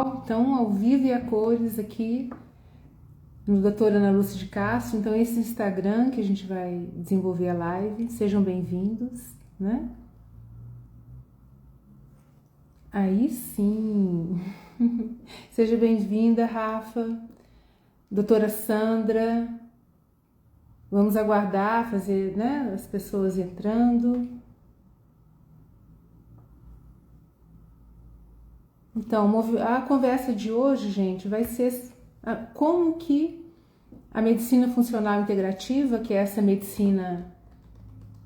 Então, ao vivo e a cores aqui no Doutora Ana Lúcia de Castro. Então, esse Instagram que a gente vai desenvolver a live. Sejam bem-vindos, né? Aí sim! Seja bem-vinda, Rafa, doutora Sandra. Vamos aguardar, fazer, né, as pessoas entrando. Então, a conversa de hoje, gente, vai ser como que a medicina funcional integrativa, que é essa medicina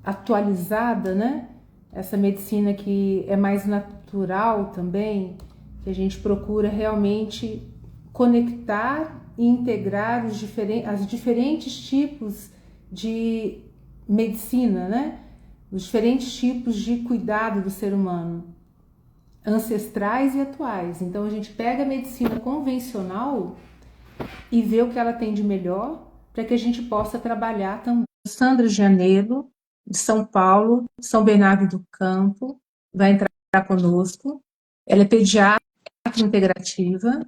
atualizada, né? Essa medicina que é mais natural também, que a gente procura realmente conectar e integrar os diferentes tipos de medicina, né? Os diferentes tipos de cuidado do ser humano, ancestrais e atuais. Então a gente pega a medicina convencional e vê o que ela tem de melhor para que a gente possa trabalhar também. Sandra Janeiro, de São Paulo, São Bernardo do Campo, vai entrar conosco. Ela é pediatra integrativa.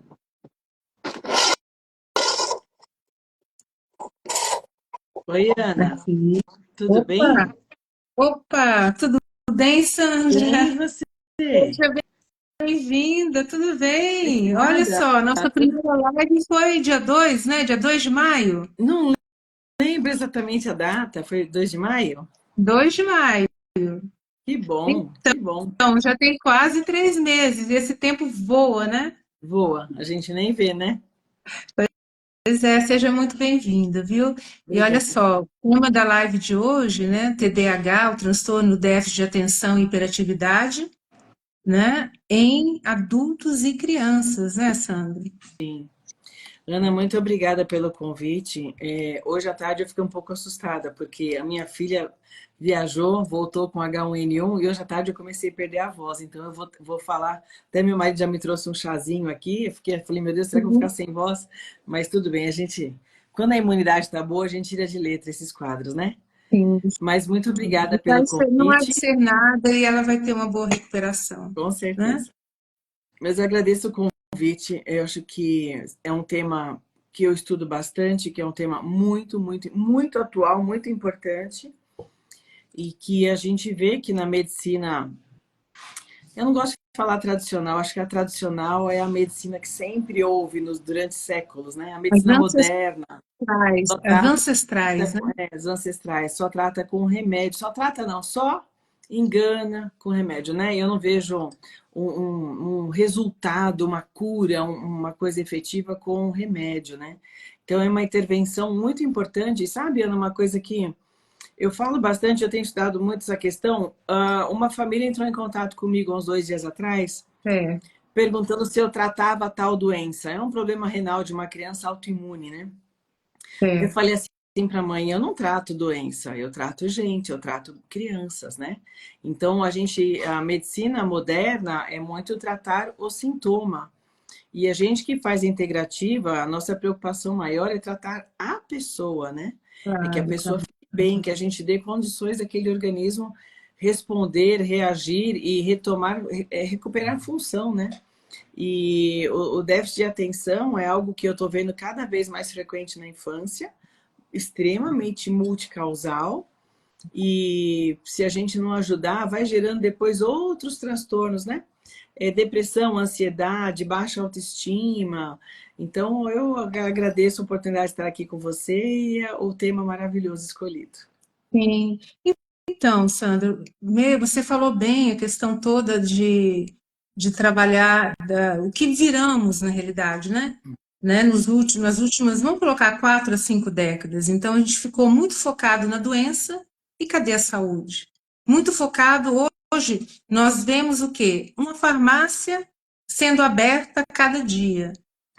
Oi, Ana. Aqui. Tudo bem? Opa, tudo bem, Sandra? Bem, e você? Seja bem-vinda, tudo bem? Olha Obrigada. só, nossa primeira live foi dia 2, né? Dia 2 de maio. Não lembro exatamente a data, foi 2 de maio? 2 de maio. Que bom, que bom. Então, já tem quase 3 meses e esse tempo voa, né? Voa, a gente nem vê, né? Pois é, seja muito bem-vinda, viu? E olha Obrigada. só, o tema da live de hoje, né? TDAH, o transtorno déficit de atenção e hiperatividade, né? Em adultos e crianças, né, Sandra? Ana, muito obrigada pelo convite. Hoje à tarde eu fiquei um pouco assustada, porque a minha filha viajou, voltou com H1N1 e hoje à tarde eu comecei a perder a voz. Então eu vou falar. Até meu marido já me trouxe um chazinho aqui. Falei, meu Deus, será que eu vou ficar Uhum. sem voz? Mas tudo bem, quando a imunidade está boa, a gente tira de letra esses quadros, né? Sim. Mas muito obrigada pelo Não há de convite, ser nada e ela vai ter uma boa recuperação, com né? certeza. Mas eu agradeço o convite. Eu acho que é um tema que eu estudo bastante, que é um tema muito, muito, muito atual, muito importante, e que a gente vê que na medicina. Eu não gosto de falar tradicional, acho que a tradicional é a medicina que sempre houve durante séculos, né? A As medicina moderna só as trata ancestrais, né? os ancestrais, só trata com remédio, só trata não, só engana com remédio, né? Eu não vejo um resultado, uma cura, uma coisa efetiva com remédio, né? Então é uma intervenção muito importante, e sabe, Ana, uma coisa que eu falo bastante, eu tenho estudado muito essa questão. Uma família entrou em contato comigo uns 2 dias atrás, É, perguntando se eu tratava tal doença. É um problema renal de uma criança autoimune, né? Eu é. falei assim para a mãe, eu não trato doença, eu trato gente, eu trato crianças, né? Então a medicina moderna é muito tratar o sintoma. E a gente que faz integrativa, a nossa preocupação maior é tratar a pessoa, né? É que a Claro, pessoa claro. fique bem, que a gente dê condições daquele organismo responder, reagir e retomar, recuperar função, né? E o déficit de atenção é algo que eu estou vendo cada vez mais frequente na infância, extremamente multicausal, e se a gente não ajudar, vai gerando depois outros transtornos, né? Depressão, ansiedade, baixa autoestima. Então, eu agradeço a oportunidade de estar aqui com você e o tema maravilhoso escolhido. Sim. Então, Sandra, você falou bem a questão toda de trabalhar o que viramos na realidade, né? Nas últimas, vamos colocar 4 a 5 décadas. Então, a gente ficou muito focado na doença e cadê a saúde? Muito focado hoje, nós vemos o quê? Uma farmácia sendo aberta a cada dia.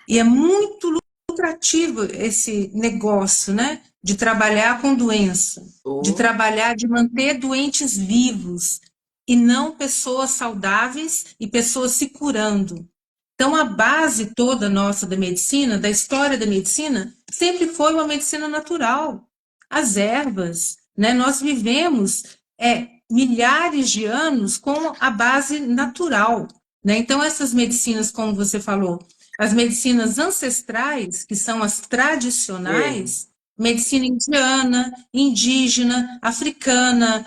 E é muito lucrativo esse negócio, né? De trabalhar com doença, de Oh, trabalhar, de manter doentes vivos e não pessoas saudáveis e pessoas se curando. Então, a base toda nossa da medicina, da história da medicina, sempre foi uma medicina natural. As ervas, né? Nós vivemos milhares de anos com a base natural. né? Então, essas medicinas, como você falou, as medicinas ancestrais, que são as É, tradicionais, medicina indiana, indígena, africana,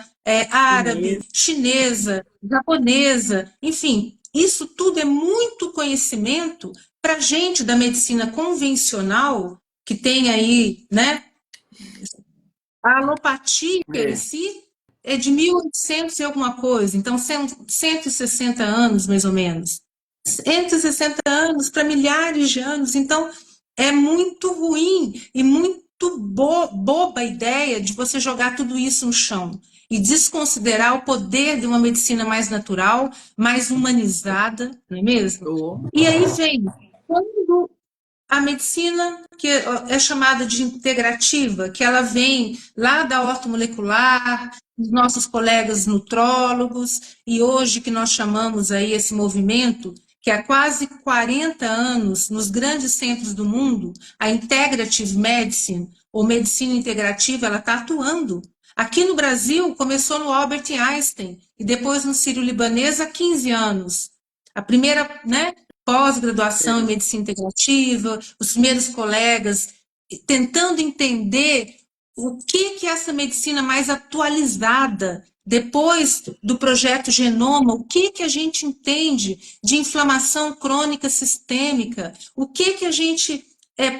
árabe, chinês, chinesa, japonesa, enfim, isso tudo é muito conhecimento para a gente da medicina convencional, que tem aí, né, a alopatia em é, si é de 1800 e alguma coisa, então são 160 anos, mais ou menos. 160 anos para milhares de anos. Então, é muito ruim e muito boba a ideia de você jogar tudo isso no chão e desconsiderar o poder de uma medicina mais natural, mais humanizada, não é mesmo? o, E aí vem, quando a medicina, que é chamada de integrativa, que ela vem lá da ortomolecular, dos nossos colegas nutrólogos, e hoje que nós chamamos aí esse movimento, que há quase 40 anos, nos grandes centros do mundo, a Integrative Medicine, ou medicina integrativa, ela está atuando. Aqui no Brasil, começou no Albert Einstein, e depois no Sírio-Libanês há 15 anos. A primeira, né, pós-graduação em é, medicina integrativa, os primeiros colegas tentando entender o que é essa medicina mais atualizada, depois do projeto Genoma, o que a gente entende de inflamação crônica sistêmica, o que a gente,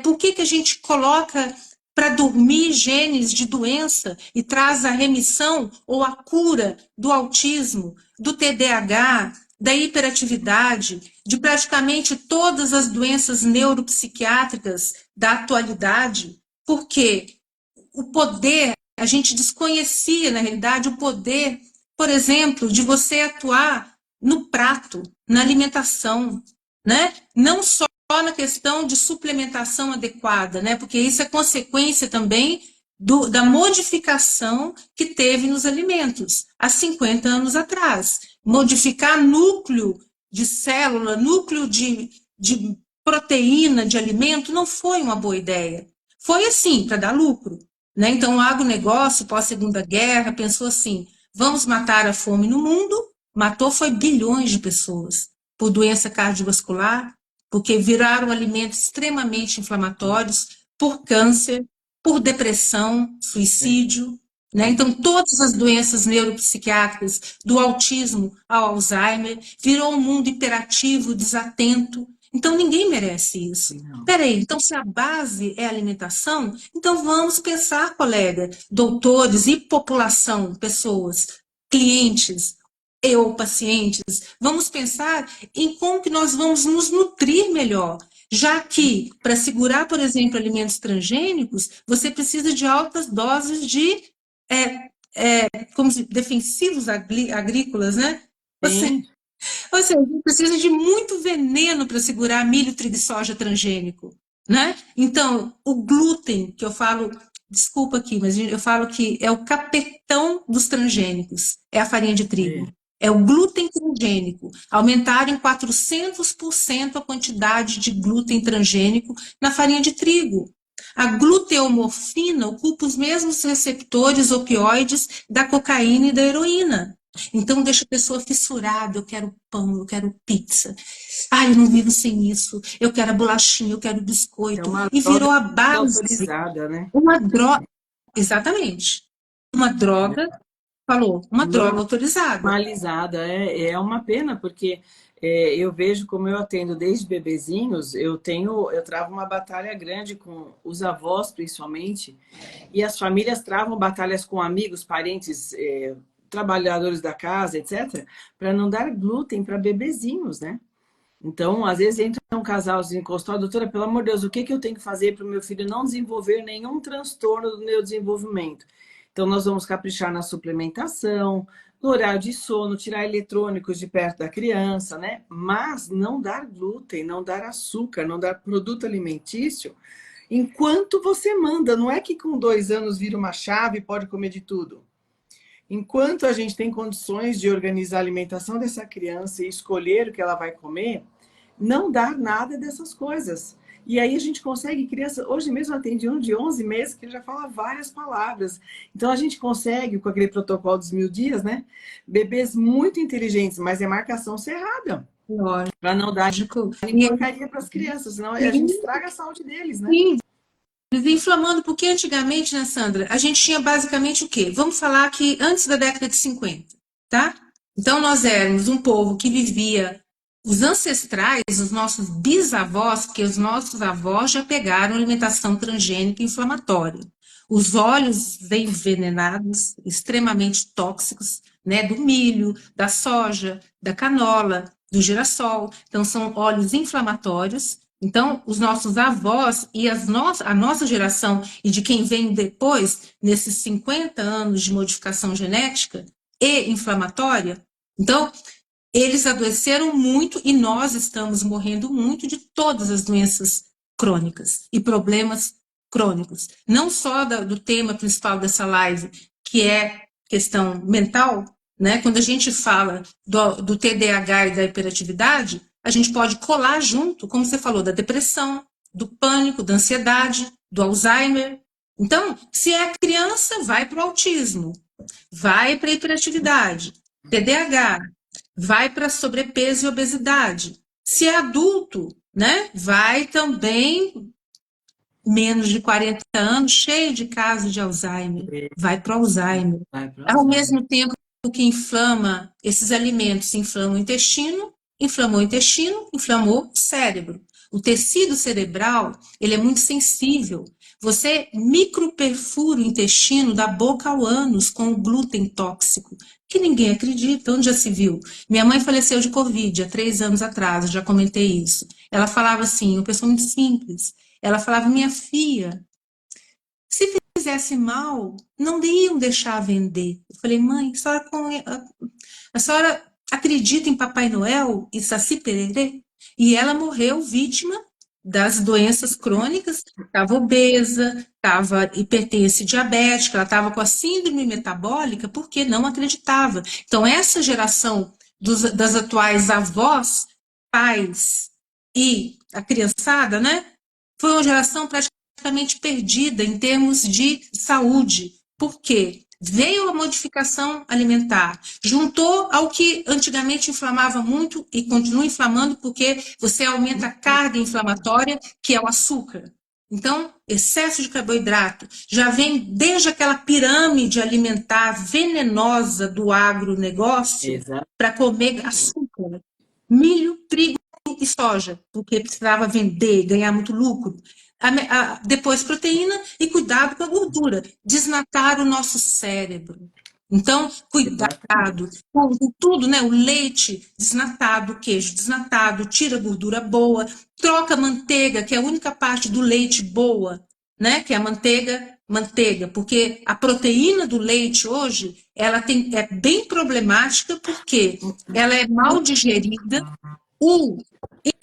por que a gente coloca para dormir genes de doença e traz a remissão ou a cura do autismo, do TDAH, da hiperatividade, de praticamente todas as doenças neuropsiquiátricas da atualidade, porque o poder, a gente desconhecia, na realidade, o poder, por exemplo, de você atuar no prato, na alimentação, né? Não só na questão de suplementação adequada, né? Porque isso é consequência também da modificação que teve nos alimentos há 50 anos atrás. Modificar núcleo de célula, núcleo de proteína de alimento não foi uma boa ideia. Foi assim, para dar lucro. Né? Então, o agronegócio, pós-segunda guerra, pensou assim, vamos matar a fome no mundo, matou foi bilhões de pessoas por doença cardiovascular, porque viraram alimentos extremamente inflamatórios, por câncer, por depressão, é. suicídio, né? Então, todas as doenças neuropsiquiátricas, do autismo ao Alzheimer, virou um mundo hiperativo, desatento. Então, ninguém merece isso. Não. Peraí, então se a base é alimentação, então vamos pensar, colega, doutores e população, pessoas, clientes, ou pacientes, vamos pensar em como que nós vamos nos nutrir melhor, já que para segurar, por exemplo, alimentos transgênicos, você precisa de altas doses de como defensivos agrícolas, né? Você, Sim, ou seja, precisa de muito veneno para segurar milho, trigo e soja transgênico, né? Então, o glúten, que eu falo, desculpa aqui, mas eu falo que é o capetão dos transgênicos, é a farinha de trigo. é. É o glúten transgênico. Aumentaram em 400% a quantidade de glúten transgênico na farinha de trigo. A gluteomorfina ocupa os mesmos receptores opioides da cocaína e da heroína. Então deixa a pessoa fissurada, eu quero pão, eu quero pizza. Ai, eu não vivo sem isso. Eu quero a bolachinha, eu quero o É biscoito. uma E droga virou a base, autorizada, né? uma droga. Exatamente. Uma droga, falou, uma droga autorizada. Normalizada, é uma pena, porque eu vejo como eu atendo desde bebezinhos, eu travo uma batalha grande com os avós, principalmente, e as famílias travam batalhas com amigos, parentes, trabalhadores da casa, etc., para não dar glúten para bebezinhos, né? Então, às vezes entra um casal assim, consultório, doutora, pelo amor de Deus, o que eu tenho que fazer para o meu filho não desenvolver nenhum transtorno do neurodesenvolvimento? Então, nós vamos caprichar na suplementação, no horário de sono, tirar eletrônicos de perto da criança, né? Mas não dar glúten, não dar açúcar, não dar produto alimentício, enquanto você manda. Não é que com 2 anos vira uma chave e pode comer de tudo. Enquanto a gente tem condições de organizar a alimentação dessa criança e escolher o que ela vai comer, não dar nada dessas coisas. E aí a gente consegue criança, hoje mesmo atendi um de 11 meses que ele já fala várias palavras. Então a gente consegue, com aquele protocolo dos 1000 dias, né? Bebês muito inteligentes, mas é marcação cerrada. Para não dar lógico. porcaria para as crianças, senão a gente estraga a saúde deles, né? Sim, inflamando, porque antigamente, né, Sandra, a gente tinha basicamente o quê? Vamos falar que antes da década de 50, tá? Então, nós éramos um povo que vivia, os ancestrais, os nossos bisavós, porque os nossos avós já pegaram alimentação transgênica e inflamatória. Os óleos envenenados, extremamente tóxicos, né, do milho, da soja, da canola, do girassol. Então, são óleos inflamatórios. Então, os nossos avós e a nossa geração e de quem vem depois, nesses 50 anos de modificação genética e inflamatória, então, eles adoeceram muito e nós estamos morrendo muito de todas as doenças crônicas e problemas crônicos. Não só do tema principal dessa live, que é questão mental, né? Quando a gente fala do TDAH e da hiperatividade, a gente pode colar junto, como você falou, da depressão, do pânico, da ansiedade, do Alzheimer. Então, se é criança, vai para o autismo, vai para a hiperatividade, TDAH, vai para sobrepeso e obesidade. Se é adulto, né, vai também menos de 40 anos, cheio de casos de Alzheimer, vai para o Alzheimer. Ao mesmo tempo que inflama esses alimentos, inflama o intestino, inflamou o cérebro. O tecido cerebral, ele é muito sensível. Você microperfura o intestino da boca ao ânus com o glúten tóxico, que ninguém acredita, onde já se viu? Minha mãe faleceu de Covid há 3 anos atrás, eu já comentei isso. Ela falava assim, uma pessoa muito simples, ela falava, minha filha, se fizesse mal, não iam deixar vender. Eu falei, mãe, a senhora acredita em Papai Noel e Saci Pererê? E ela morreu vítima das doenças crônicas, estava obesa, estava hipertensa e diabética, ela estava com a síndrome metabólica porque não acreditava. Então, essa geração das atuais avós, pais e a criançada, né, foi uma geração praticamente perdida em termos de saúde. Por quê? Veio a modificação alimentar, juntou ao que antigamente inflamava muito e continua inflamando porque você aumenta a carga inflamatória, que é o açúcar. Então, excesso de carboidrato já vem desde aquela pirâmide alimentar venenosa do agronegócio para comer açúcar, milho, trigo e soja, porque precisava vender, ganhar muito lucro. Depois proteína e cuidado com a gordura. Desnatar o nosso cérebro. Então, cuidado com tudo, né? O leite desnatado, o queijo desnatado, tira a gordura boa, troca a manteiga, que é a única parte do leite boa, né? Que é a manteiga, porque a proteína do leite hoje, é bem problemática porque ela é mal digerida, o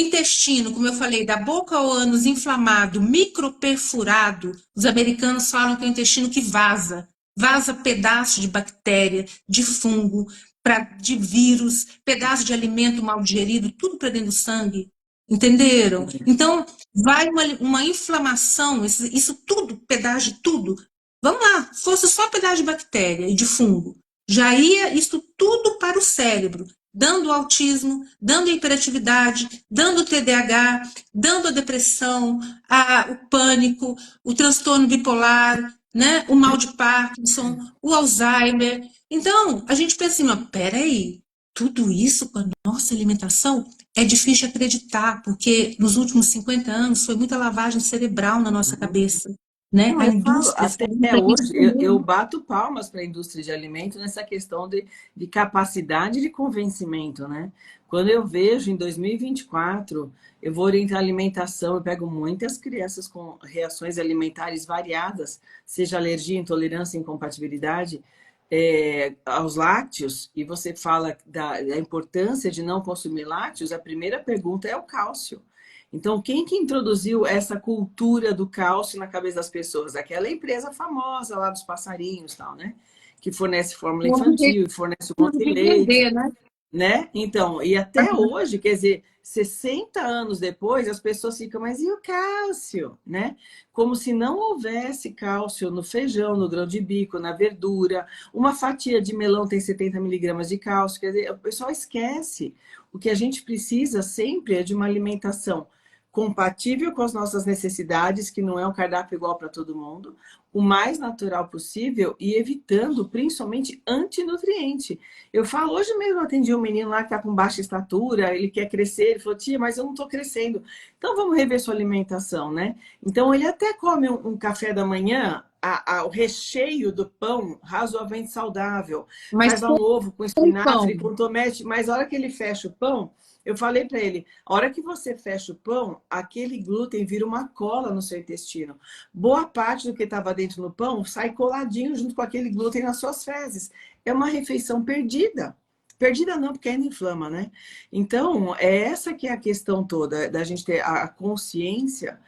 intestino, como eu falei, da boca ao ânus inflamado, microperfurado, os americanos falam que é o intestino que vaza pedaços de bactéria, de fungo, de vírus, pedaço de alimento mal digerido, tudo para dentro do sangue. Entenderam? Então, vai uma inflamação, isso tudo, pedaço de tudo. Vamos lá, fosse só pedaço de bactéria e de fungo, já ia isso tudo para o cérebro, dando autismo, dando hiperatividade, dando TDAH, dando a depressão, o pânico, o transtorno bipolar, né? O mal de Parkinson, o Alzheimer. Então, a gente pensa assim, mas peraí, tudo isso com a nossa alimentação é difícil de acreditar, porque nos últimos 50 anos foi muita lavagem cerebral na nossa cabeça. Né? Não, A indústria. até hoje, eu bato palmas para a indústria de alimentos nessa questão de capacidade de convencimento, né? Quando eu vejo em 2024, eu vou orientar alimentação, eu pego muitas crianças com reações alimentares variadas, seja alergia, intolerância, incompatibilidade, aos lácteos, e você fala da importância de não consumir lácteos, a primeira pergunta é o cálcio. Então, quem que introduziu essa cultura do cálcio na cabeça das pessoas? Aquela empresa famosa lá dos passarinhos, tal, né? Que fornece fórmula infantil, fornece um monte de leite, né? Então, e até hoje, quer dizer, 60 anos depois, as pessoas ficam, mas e o cálcio, né? Como se não houvesse cálcio no feijão, no grão de bico, na verdura. Uma fatia de melão tem 70 miligramas de cálcio. Quer dizer, o pessoal esquece. O que a gente precisa sempre é de uma alimentação compatível com as nossas necessidades, que não é um cardápio igual para todo mundo, o mais natural possível e evitando, principalmente, antinutriente. Eu falo, hoje mesmo eu atendi um menino lá que está com baixa estatura, ele quer crescer, ele falou, tia, mas eu não estou crescendo. Então vamos rever sua alimentação, né? Então ele até come um café da manhã, o recheio do pão razoavelmente saudável, Mas faz lá um ovo com com pão. espinafre, com tomate, mas a hora que ele fecha o pão, eu falei para ele, a hora que você fecha o pão, aquele glúten vira uma cola no seu intestino. Boa parte do que estava dentro no pão sai coladinho junto com aquele glúten nas suas fezes. É uma refeição perdida. Perdida não, porque ainda inflama, né? Então, é essa que é a questão toda, da gente ter a consciência.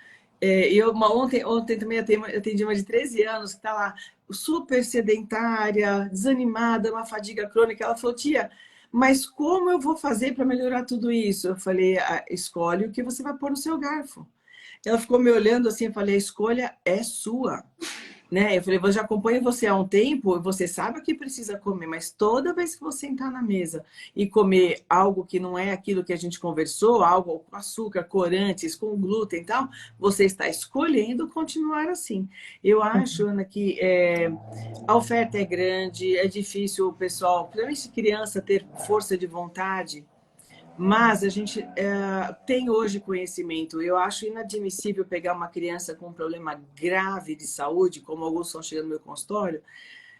Ontem também atendi uma de 13 anos, que está lá super sedentária, desanimada, uma fadiga crônica. Ela falou, tia, mas como eu vou fazer para melhorar tudo isso? Eu falei, escolhe o que você vai pôr no seu garfo. Ela ficou me olhando assim, eu falei, a escolha é sua. Né? Eu falei, eu já acompanho você há um tempo, você sabe o que precisa comer, mas toda vez que você sentar na mesa e comer algo que não é aquilo que a gente conversou, algo com açúcar, corantes, com glúten e tal, você está escolhendo continuar assim. Eu acho, Ana, que a oferta é grande, é difícil o pessoal, principalmente criança, ter força de vontade. Mas a gente tem hoje conhecimento. Eu acho inadmissível pegar uma criança com um problema grave de saúde, como alguns estão chegando no meu consultório,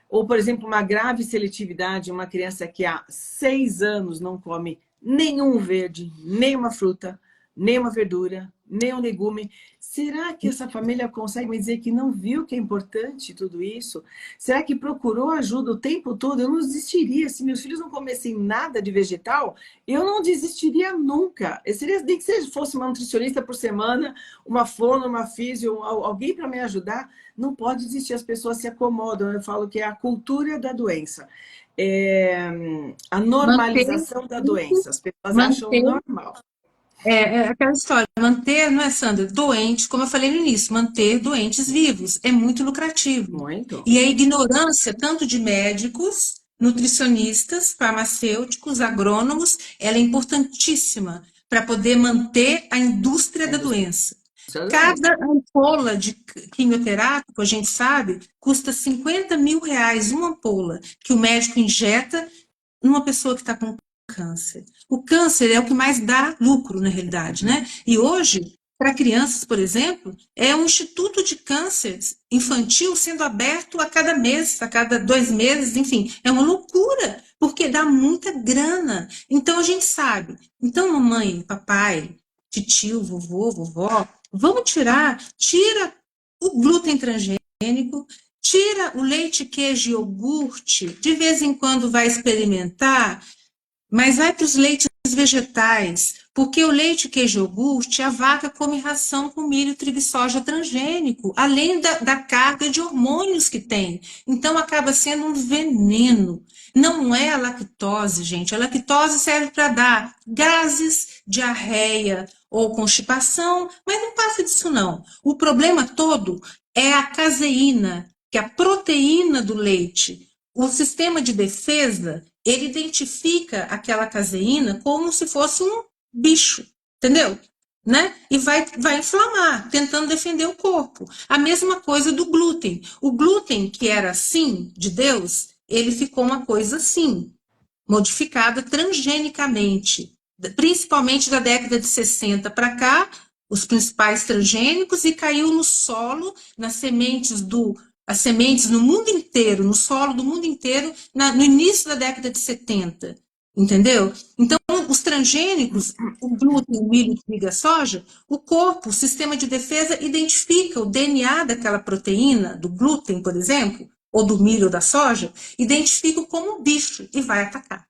ou, por exemplo, uma grave seletividade, uma criança que há 6 anos não come nenhum verde, nenhuma fruta, nenhuma verdura, nenhum legume. Será que essa família consegue me dizer que não viu que é importante tudo isso? Será que procurou ajuda o tempo todo? Eu não desistiria. Se meus filhos não comessem nada de vegetal, eu não desistiria nunca. Eu seria, nem que seja, fosse uma nutricionista por semana, uma fono, uma físio, alguém para me ajudar, não pode desistir. As pessoas se acomodam. Eu falo que é a cultura da doença. A Manter, normalização da doença. As pessoas acham manter normal. é aquela história, manter, não é, Sandra? Doentes, como eu falei no início, manter doentes vivos é muito lucrativo. Muito. E a ignorância, tanto de médicos, nutricionistas, farmacêuticos, agrônomos, ela é importantíssima para poder manter a indústria A da indústria doença. da doença. Cada ampola de quimioterápico, a gente sabe, custa R$ 50.000, uma ampola que o médico injeta numa pessoa que está com câncer. O câncer é o que mais dá lucro, na realidade, né? E hoje, para crianças, por exemplo, é um instituto de câncer infantil sendo aberto a cada mês, a cada 2 meses, enfim, é uma loucura, porque dá muita grana. Então a gente sabe. Então, mamãe, papai, tio, vovô, vovó, vamos tira o glúten transgênico, tira o leite, queijo e iogurte, de vez em quando vai experimentar, mas vai para os leites vegetais, porque o leite, queijo e iogurte, a vaca come ração com milho, trigo e soja transgênico, além da carga de hormônios que tem. Então acaba sendo um veneno. Não é a lactose, gente. A lactose serve para dar gases, diarreia ou constipação, mas não passa disso não. O problema todo é a caseína, que é a proteína do leite. O sistema de defesa, ele identifica aquela caseína como se fosse um bicho, entendeu? Né? E vai inflamar, tentando defender o corpo. A mesma coisa do glúten. O glúten, que era assim, de Deus, ele ficou uma coisa assim, modificada transgenicamente, principalmente da década de 60 para cá, os principais transgênicos, e caiu no solo, nas sementes as sementes no mundo inteiro, no solo do mundo inteiro, no início da década de 70, entendeu? Então, os transgênicos, o glúten, o milho, trigo, a soja, o corpo, o sistema de defesa identifica o DNA daquela proteína, do glúten, por exemplo, ou do milho ou da soja, identifica como bicho e vai atacar.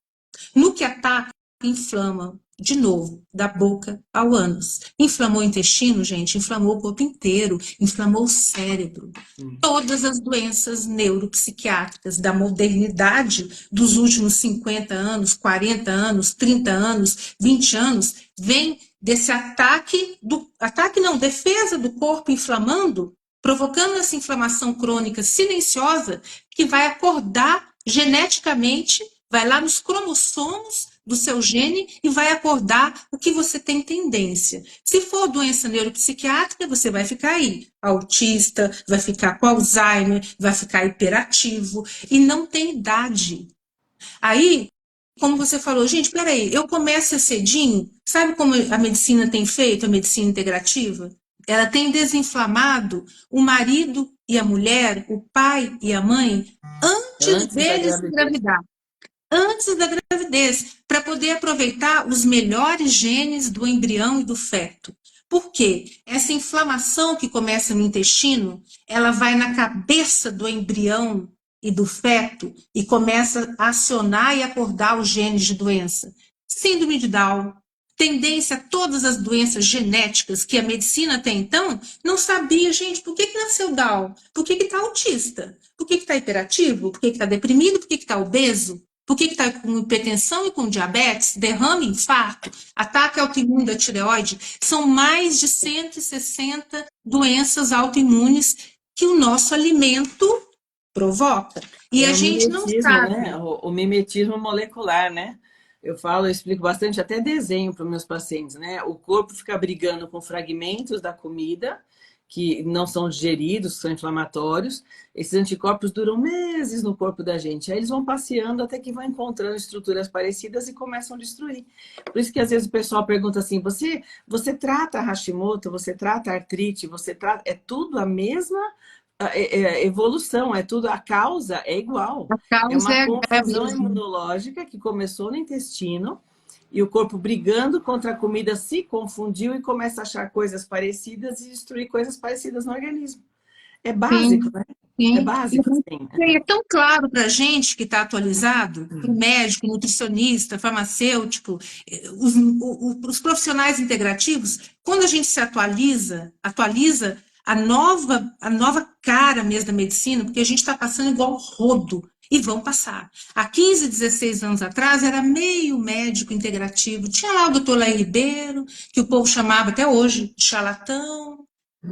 No que ataca, inflama, de novo, da boca ao ânus. Inflamou o intestino, gente, inflamou o corpo inteiro, inflamou o cérebro. Todas as doenças neuropsiquiátricas da modernidade dos últimos 50 anos, 40 anos, 30 anos, 20 anos, vêm desse defesa do corpo inflamando, provocando essa inflamação crônica silenciosa que vai acordar geneticamente, vai lá nos cromossomos do seu gene e vai acordar o que você tem tendência. Se for doença neuropsiquiátrica, você vai ficar aí, autista, vai ficar com Alzheimer, vai ficar hiperativo e não tem idade. Aí, como você falou, gente, peraí, eu começo cedinho, sabe como a medicina tem feito, a medicina integrativa? Ela tem desinflamado o marido e a mulher, o pai e a mãe, antes deles engravidar. Antes da gravidez, para poder aproveitar os melhores genes do embrião e do feto. Por quê? Essa inflamação que começa no intestino, ela vai na cabeça do embrião e do feto e começa a acionar e acordar os genes de doença. Síndrome de Down, tendência a todas as doenças genéticas que a medicina até então não sabia, gente, por que nasceu Down? Por que está autista? Por que está hiperativo? Por que está deprimido? Por que está obeso? Por que está com hipertensão e com diabetes, derrame, infarto, ataque autoimune da tireoide? São mais de 160 doenças autoimunes que o nosso alimento provoca. E a gente não sabe. Né? O mimetismo molecular, né? Eu explico bastante, até desenho para os meus pacientes, né? O corpo fica brigando com fragmentos da comida que não são digeridos, são inflamatórios. Esses anticorpos duram meses no corpo da gente. Aí eles vão passeando até que vão encontrando estruturas parecidas e começam a destruir. Por isso que às vezes o pessoal pergunta assim, você trata Hashimoto, você trata artrite, você trata... É tudo a mesma evolução, é tudo, a causa é igual. A causa é uma confusão a imunológica que começou no intestino, e o corpo brigando contra a comida se confundiu e começa a achar coisas parecidas e destruir coisas parecidas no organismo. É básico, né? Sim. É básico, sim. É tão claro para a gente que está atualizado, para o médico, nutricionista, farmacêutico, os profissionais integrativos, quando a gente se atualiza a nova cara mesmo da medicina, porque a gente está passando igual rodo. E vão passar. Há 15, 16 anos atrás, era meio médico integrativo. Tinha lá o doutor Laí Ribeiro, que o povo chamava até hoje de charlatão.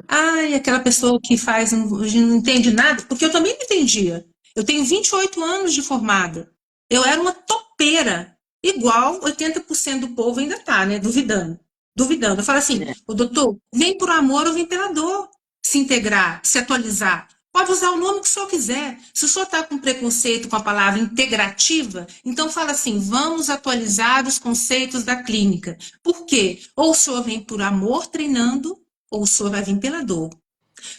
Ai, aquela pessoa que faz, não entende nada, porque eu também não entendia. Eu tenho 28 anos de formada. Eu era uma topeira, igual 80% do povo ainda está, né? Duvidando. Duvidando. Eu falo assim, o doutor, vem por amor ou vem pela dor. Se integrar, se atualizar. Pode usar o nome que o senhor quiser. Se o senhor está com preconceito com a palavra integrativa, então fala assim, vamos atualizar os conceitos da clínica. Por quê? Ou o senhor vem por amor treinando, ou o senhor vai vir pela dor.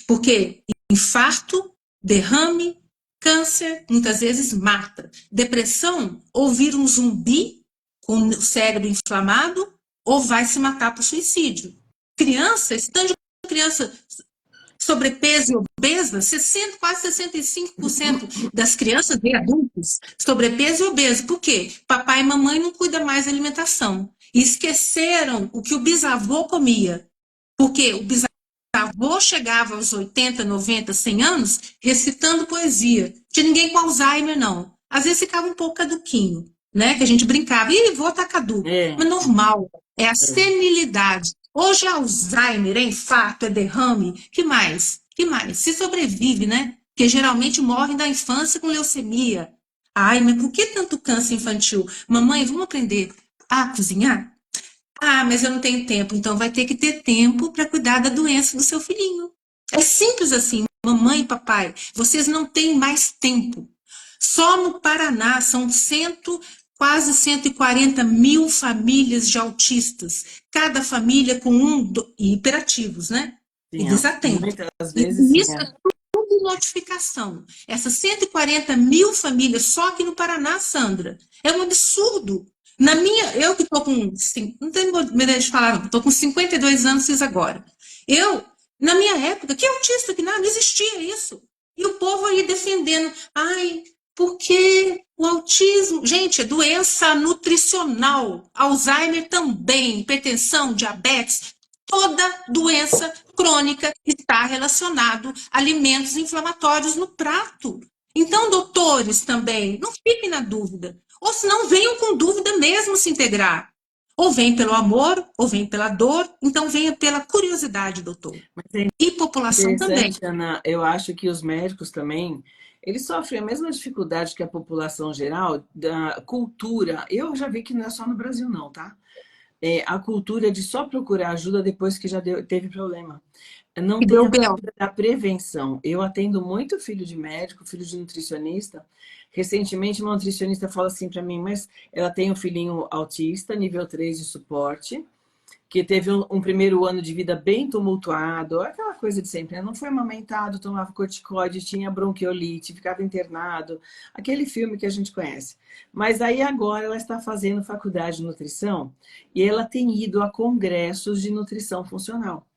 Porque infarto, derrame, câncer, muitas vezes mata. Depressão, ou vira um zumbi com o cérebro inflamado, ou vai se matar por suicídio. Criança, estando criança sobrepeso e obesa, quase 65% das crianças e adultos sobrepeso e obeso. Por quê? Papai e mamãe não cuidam mais da alimentação. E esqueceram o que o bisavô comia. Porque o bisavô chegava aos 80, 90, 100 anos recitando poesia. Não tinha ninguém com Alzheimer, não. Às vezes ficava um pouco caduquinho, né? Que a gente brincava. Ih, vô tá caduco. Mas normal. É a senilidade. Hoje é Alzheimer, é infarto, é derrame. Que mais? Que mais? Se sobrevive, né? Porque geralmente morrem da infância com leucemia. Ai, mas por que tanto câncer infantil? Mamãe, vamos aprender a cozinhar? Ah, mas eu não tenho tempo. Então vai ter que ter tempo para cuidar da doença do seu filhinho. É simples assim. Mamãe e papai, vocês não têm mais tempo. Só no Paraná são quase 140 mil famílias de autistas. Cada família com e hiperativos, né? E desatentos. Muitas vezes, isso é tudo notificação. Essas 140 mil famílias só aqui no Paraná, Sandra, é um absurdo. Eu que estou com, não tenho medo de falar, estou com 52 anos, fiz agora. Na minha época, que autista que não existia isso. E o povo aí defendendo, ai, Porque o autismo, gente, é doença nutricional. Alzheimer também, hipertensão, diabetes, toda doença crônica está relacionado a alimentos inflamatórios no prato. Então, doutores também, não fiquem na dúvida. Ou se não, venham com dúvida mesmo se integrar. Ou vem pelo amor, ou vem pela dor, então venha pela curiosidade, doutor. Mas é E população também. interessante, Ana, eu acho que os médicos também, eles sofrem a mesma dificuldade que a população geral da cultura. Eu já vi que não é só no Brasil, não, tá? A cultura de só procurar ajuda depois que já teve problema. Não E tem deu a bel. cultura da prevenção. Eu atendo muito filho de médico, filho de nutricionista. Recentemente, uma nutricionista falou assim para mim, mas ela tem um filhinho autista, nível 3 de suporte, que teve um primeiro ano de vida bem tumultuado, aquela coisa de sempre, né? Não foi amamentado, tomava corticoide, tinha bronquiolite, ficava internado, aquele filme que a gente conhece. Mas aí agora ela está fazendo faculdade de nutrição e ela tem ido a congressos de nutrição funcional.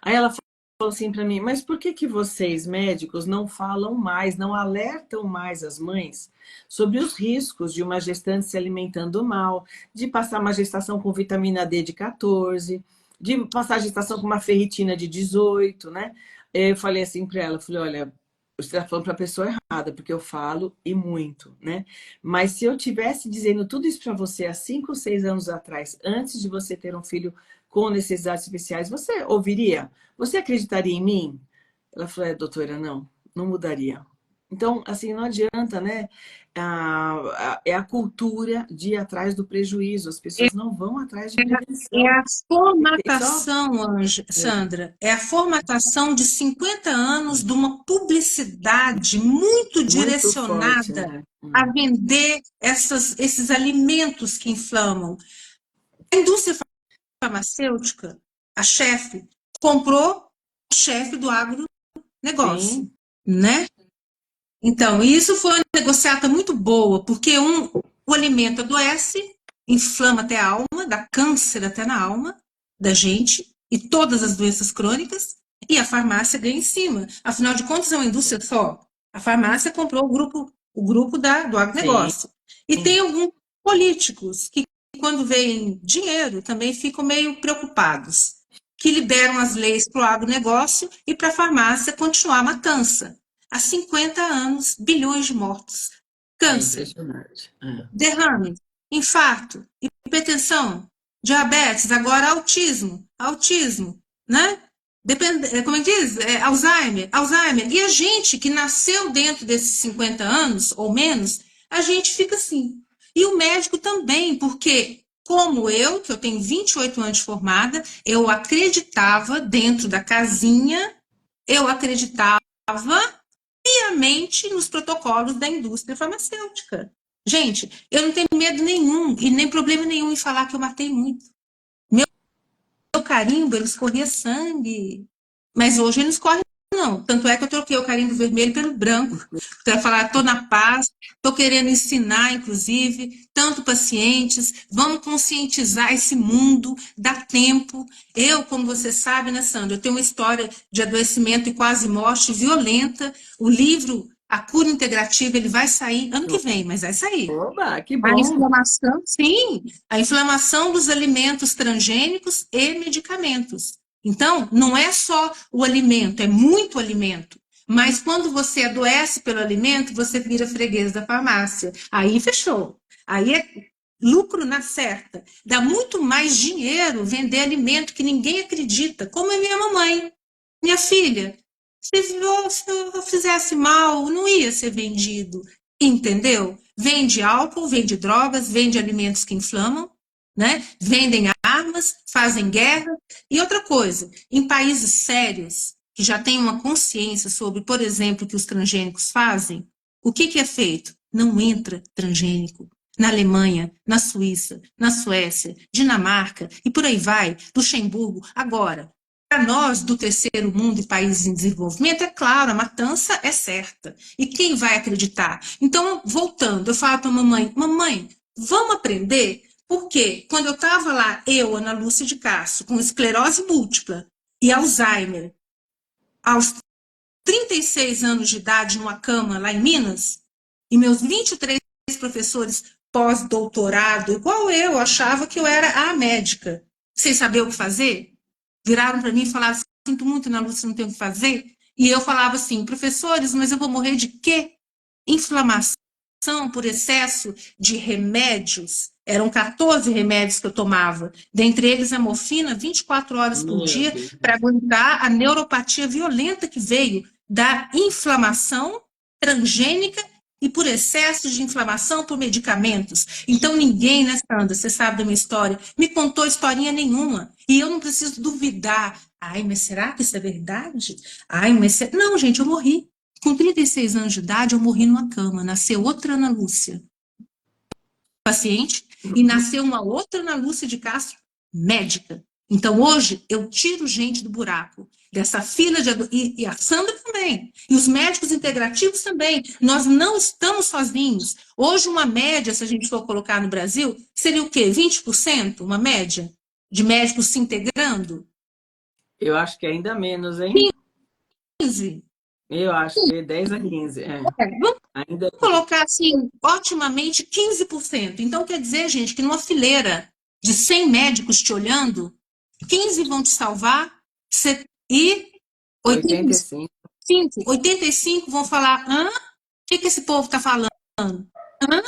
Aí ela falou assim para mim, mas por que que vocês, médicos, não falam mais, não alertam mais as mães sobre os riscos de uma gestante se alimentando mal, de passar uma gestação com vitamina D de 14, de passar a gestação com uma ferritina de 18, né? Eu falei assim para ela, falei, olha, você está falando para a pessoa errada, porque eu falo e muito, né? Mas se eu tivesse dizendo tudo isso para você há 5 ou 6 anos atrás, antes de você ter um filho com necessidades especiais, você ouviria? Você acreditaria em mim? Ela falou, doutora, não mudaria. Então, assim, não adianta, né? É a cultura de ir atrás do prejuízo. As pessoas não vão atrás de É prevenção. a Só formatação, Sandra, é a formatação de 50 anos de uma publicidade muito muito forte, direcionada né? a vender esses alimentos que inflamam. A indústria farmacêutica, a chefe, comprou o chefe do agronegócio, Sim, né? Então, isso foi uma negociata muito boa, porque o alimento adoece, inflama até a alma, dá câncer até na alma da gente, e todas as doenças crônicas, e a farmácia ganha em cima. Afinal de contas, é uma indústria só. A farmácia comprou o grupo do sim. agronegócio. E tem alguns políticos que, quando veem dinheiro, também ficam meio preocupados, que liberam as leis para o agronegócio e para a farmácia continuar a matança. Há 50 anos, bilhões de mortos. É Câncer, impressionante. É. derrame, infarto, hipertensão, diabetes, agora autismo, né? Como é que diz? Alzheimer. E a gente que nasceu dentro desses 50 anos, ou menos, a gente fica assim. E o médico também, porque, como eu, que eu tenho 28 anos de formada, eu acreditava dentro da casinha, eu acreditava piamente nos protocolos da indústria farmacêutica. Gente, eu não tenho medo nenhum e nem problema nenhum em falar que eu matei muito. Meu carimbo, ele escorria sangue. Mas hoje ele não escorre, não. Tanto é que eu troquei o carimbo vermelho pelo branco. Para falar, estou na paz, estou querendo ensinar, inclusive, tanto pacientes, vamos conscientizar esse mundo, dá tempo. Eu, como você sabe, né, Sandra, eu tenho uma história de adoecimento e quase morte violenta. O livro A Cura Integrativa, ele vai sair ano que vem, mas vai sair. Oba, que A bom. inflamação, sim, a inflamação dos alimentos transgênicos e medicamentos. Então, não é só o alimento, é muito alimento. Mas quando você adoece pelo alimento, você vira freguês da farmácia. Aí fechou. Aí é lucro na certa. Dá muito mais dinheiro vender alimento que ninguém acredita, como é minha mamãe. Minha filha, se eu fizesse mal, não ia ser vendido. Entendeu? Vende álcool, vende drogas, vende alimentos que inflamam, né? Vendem armas, fazem guerra. E outra coisa, em países sérios, que já têm uma consciência sobre, por exemplo, o que os transgênicos fazem, o que é feito? Não entra transgênico. Na Alemanha, na Suíça, na Suécia, Dinamarca e por aí vai, Luxemburgo. Agora, para nós do terceiro mundo e países em desenvolvimento, é claro, a matança é certa. E quem vai acreditar? Então, voltando, eu falo para a mamãe, vamos aprender? Porque quando eu estava lá, eu, Ana Lúcia de Castro, com esclerose múltipla e Alzheimer, aos 36 anos de idade, numa cama lá em Minas, E meus 23 professores pós-doutorado, igual eu, achava que eu era a médica, sem saber o que fazer, viraram para mim e falaram, sinto muito, Ana Lúcia, não tem o que fazer. E eu falava assim, professores, mas eu vou morrer de quê? Inflamação por excesso de remédios. Eram 14 remédios que eu tomava, dentre eles a morfina, 24 horas por Meu dia, Deus. para aguentar a neuropatia violenta que veio da inflamação transgênica e por excesso de inflamação por medicamentos. Então ninguém, né, Sandra, você sabe da minha história, me contou historinha nenhuma. E eu não preciso duvidar. Ai, mas será que isso é verdade? Ai, mas... Não, gente, eu morri. Com 36 anos de idade, eu morri numa cama. Nasceu outra Ana Lúcia, paciente, e nasceu uma outra Ana Lúcia de Castro, médica. Então, hoje, eu tiro gente do buraco, dessa fila de... E a Sandra também. E os médicos integrativos também. Nós não estamos sozinhos. Hoje, uma média, se a gente for colocar no Brasil, seria o quê? 20%? Uma média de médicos se integrando? Eu acho que ainda menos, hein? 15%. Eu acho que 10 a 15. Vamos Ainda colocar assim, otimamente 15%. Então, quer dizer, gente, que numa fileira de 100 médicos te olhando, 15 vão te salvar e 85, 85. 85 vão falar: hã? O que esse povo está falando? Hã?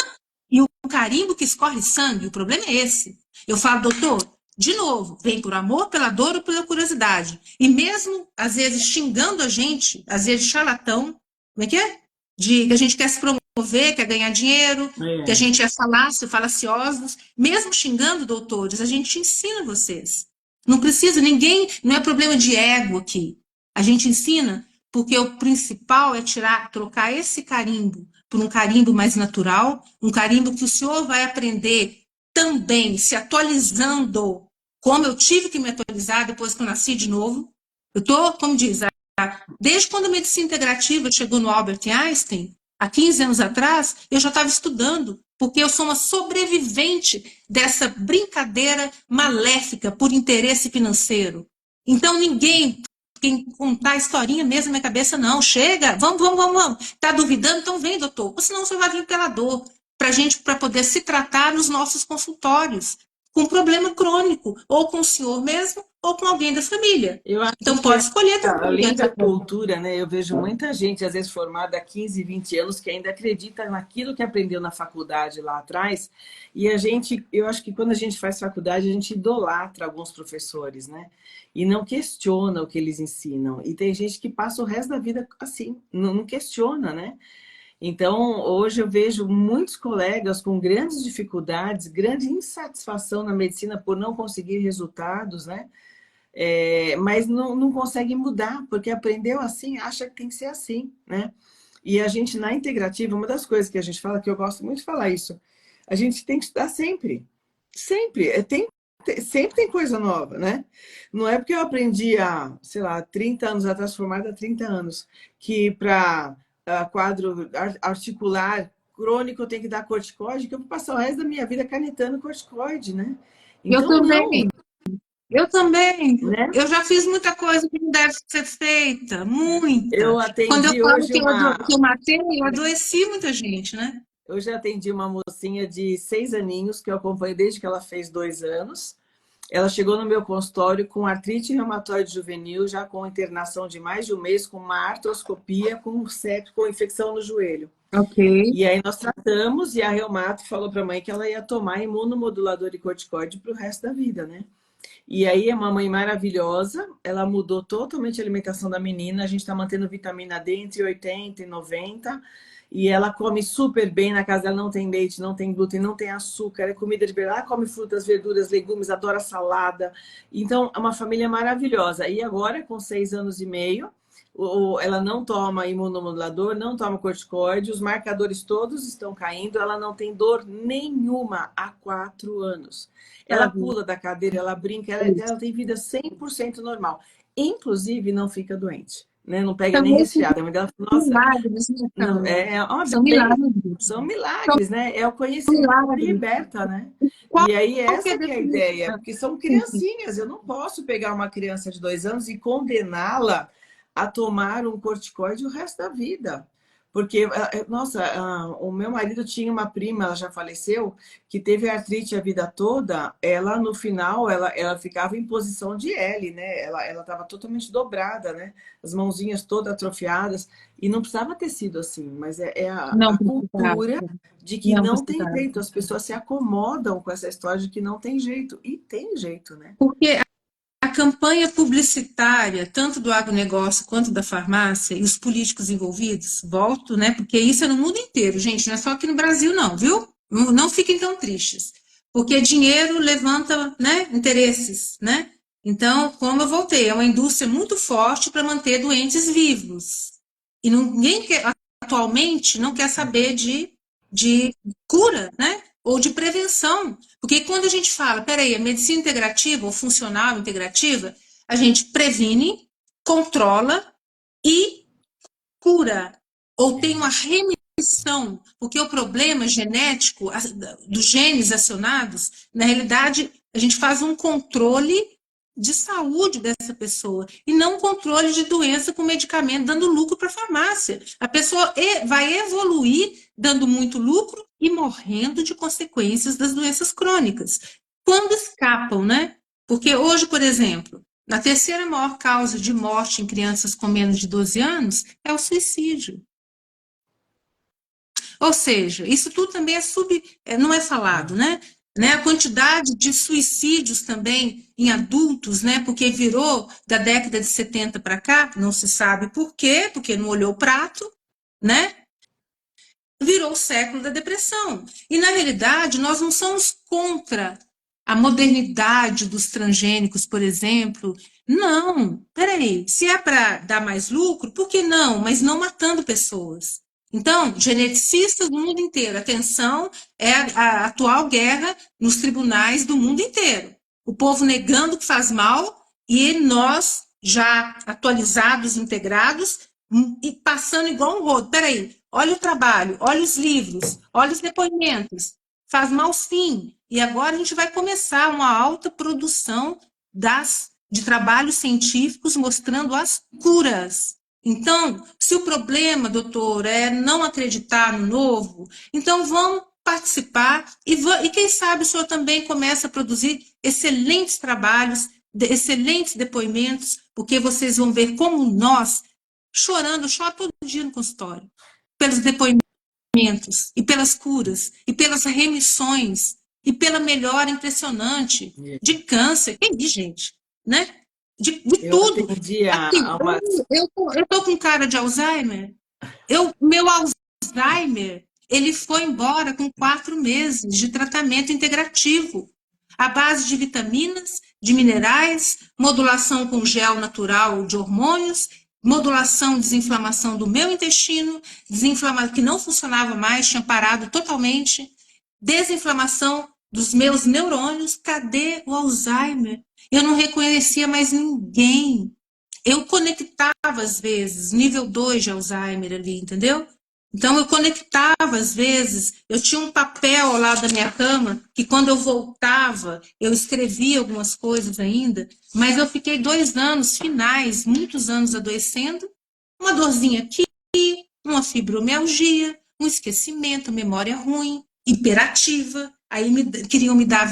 E o carimbo que escorre sangue, o problema é esse. Eu falo, doutor, de novo, vem por amor, pela dor ou pela curiosidade. E mesmo, às vezes, xingando a gente, às vezes charlatão, como é que é? Que a gente quer se promover, quer ganhar dinheiro, que a gente é falaciosos. Mesmo xingando, doutores, a gente ensina vocês. Não precisa, ninguém, não é problema de ego aqui. A gente ensina porque o principal é trocar esse carimbo por um carimbo mais natural, um carimbo que o senhor vai aprender também se atualizando, como eu tive que me atualizar depois que eu nasci de novo. Eu estou, como diz, desde quando a medicina integrativa chegou no Albert Einstein, há 15 anos atrás, eu já estava estudando, porque eu sou uma sobrevivente dessa brincadeira maléfica por interesse financeiro. Então, ninguém quem contar a historinha mesmo na minha cabeça, não. Chega, vamos. Tá duvidando? Então vem, doutor. Ou senão você vai vir pela dor, para poder se tratar nos nossos consultórios, com problema crônico, ou com o senhor mesmo, ou com alguém da família. Eu acho Então que pode escolher também. além da cultura, né? Eu vejo muita gente, às vezes formada há 15, 20 anos, que ainda acredita naquilo que aprendeu na faculdade lá atrás. E a gente, eu acho que quando a gente faz faculdade, a gente idolatra alguns professores, né? E não questiona o que eles ensinam. E tem gente que passa o resto da vida assim, não questiona, né? Então, hoje eu vejo muitos colegas com grandes dificuldades, grande insatisfação na medicina por não conseguir resultados, né? Mas não consegue mudar, porque aprendeu assim, acha que tem que ser assim, né? E a gente, na integrativa, uma das coisas que a gente fala, que eu gosto muito de falar isso, a gente tem que estudar sempre. Sempre. Sempre tem coisa nova, né? Não é porque eu aprendi há, sei lá, 30 anos atrás, formada há 30 anos, que para quadro articular crônico eu tenho que dar corticoide, que eu vou passar o resto da minha vida canetando corticoide, né? Eu Então, não, também. Eu também. né? Eu já fiz muita coisa que não deve ser feita, muita. Eu Quando eu atendi falo hoje que eu matei, eu adoeci muita gente, né? Eu já atendi uma mocinha de 6 aninhos, que eu acompanho desde que ela fez 2 anos. Ela chegou no meu consultório com artrite reumatoide juvenil, já com internação de mais de um mês, com uma artroscopia, com septo, com infecção no joelho. Ok. E aí nós tratamos e a reumato falou para a mãe que ela ia tomar imunomodulador e corticoide para o resto da vida, né? E aí é uma mãe maravilhosa, ela mudou totalmente a alimentação da menina, a gente está mantendo vitamina D entre 80 e 90, e ela come super bem, na casa dela não tem leite, não tem glúten, não tem açúcar, é comida de verdade, ela come frutas, verduras, legumes, adora salada. Então, é uma família maravilhosa. E agora, com 6 anos e meio, ela não toma imunomodulador, não toma corticoide, os marcadores todos estão caindo, ela não tem dor nenhuma há 4 anos. Ela pula da cadeira, ela brinca, ela tem vida 100% normal. Inclusive, não fica doente, né? Não pega nem resfriado. A mãe dela falou, nossa, Milagres, né, não, São milagres. são milagres, né? É o conhecimento que Milagres. liberta, né? Qual E aí, que é essa que é a ideia, porque são criancinhas, eu não posso pegar uma criança de 2 anos e condená-la a tomar um corticoide o resto da vida. Porque, nossa, o meu marido tinha uma prima, ela já faleceu, que teve artrite a vida toda. Ela, no final, ela ficava em posição de L, né? Ela estava totalmente dobrada, né? As mãozinhas todas atrofiadas. E não precisava ter sido assim, mas é Não a precisava, cultura de que não não tem precisava. jeito. As pessoas se acomodam com essa história de que não tem jeito. E tem jeito, né? Porque a campanha publicitária, tanto do agronegócio quanto da farmácia, e os políticos envolvidos, volto, né? Porque isso é no mundo inteiro, gente, não é só aqui no Brasil, não, viu? Não fiquem tão tristes. Porque dinheiro levanta, né, interesses, né? Então, como eu voltei, é uma indústria muito forte para manter doentes vivos. E ninguém quer, atualmente não quer saber de cura, né? Ou de prevenção. Porque quando a gente fala, peraí, a medicina integrativa ou funcional integrativa, a gente previne, controla e cura. Ou tem uma remissão. Porque o problema genético dos genes acionados, na realidade, a gente faz um controle de saúde dessa pessoa e não um controle de doença com medicamento dando lucro para a farmácia. A pessoa vai evoluir dando muito lucro e morrendo de consequências das doenças crônicas. Quando escapam, né? Porque hoje, por exemplo, a terceira maior causa de morte em crianças com menos de 12 anos é o suicídio. Ou seja, isso tudo também não é falado, né? A quantidade de suicídios também em adultos, né? Porque virou da década de 70 para cá, não se sabe por quê, porque não olhou o prato, né? Virou o século da depressão. E, na realidade, nós não somos contra a modernidade dos transgênicos, por exemplo. Não, peraí, se é para dar mais lucro, por que não? Mas não matando pessoas. Então, geneticistas do mundo inteiro, atenção, é a atual guerra nos tribunais do mundo inteiro. O povo negando que faz mal e nós, já atualizados, integrados, e passando igual um rodo. Peraí, olha o trabalho, olha os livros, olha os depoimentos. Faz mal sim. E agora a gente vai começar uma alta produção de trabalhos científicos mostrando as curas. Então, se o problema, doutor, é não acreditar no novo, então vamos participar e quem sabe o senhor também começa a produzir excelentes trabalhos, excelentes depoimentos, porque vocês vão ver como nós, chorando, eu choro todo dia no consultório, pelos depoimentos e pelas curas, e pelas remissões, e pela melhora impressionante de câncer. Que isso, gente? Né? De Eu tudo. atendi Assim, a uma. eu tô com cara de Alzheimer. Meu Alzheimer, ele foi embora com 4 meses de tratamento integrativo, à base de vitaminas, de minerais, modulação com gel natural de hormônios, modulação, desinflamação do meu intestino, que não funcionava mais, tinha parado totalmente, desinflamação dos meus neurônios. Cadê o Alzheimer? Eu não reconhecia mais ninguém. Eu conectava, às vezes, nível 2 de Alzheimer ali, entendeu? Então, eu conectava, às vezes, eu tinha um papel ao lado da minha cama, que quando eu voltava, eu escrevia algumas coisas ainda, mas eu fiquei 2 anos finais, muitos anos adoecendo, uma dorzinha aqui, uma fibromialgia, um esquecimento, memória ruim, hiperativa, aí queriam me dar,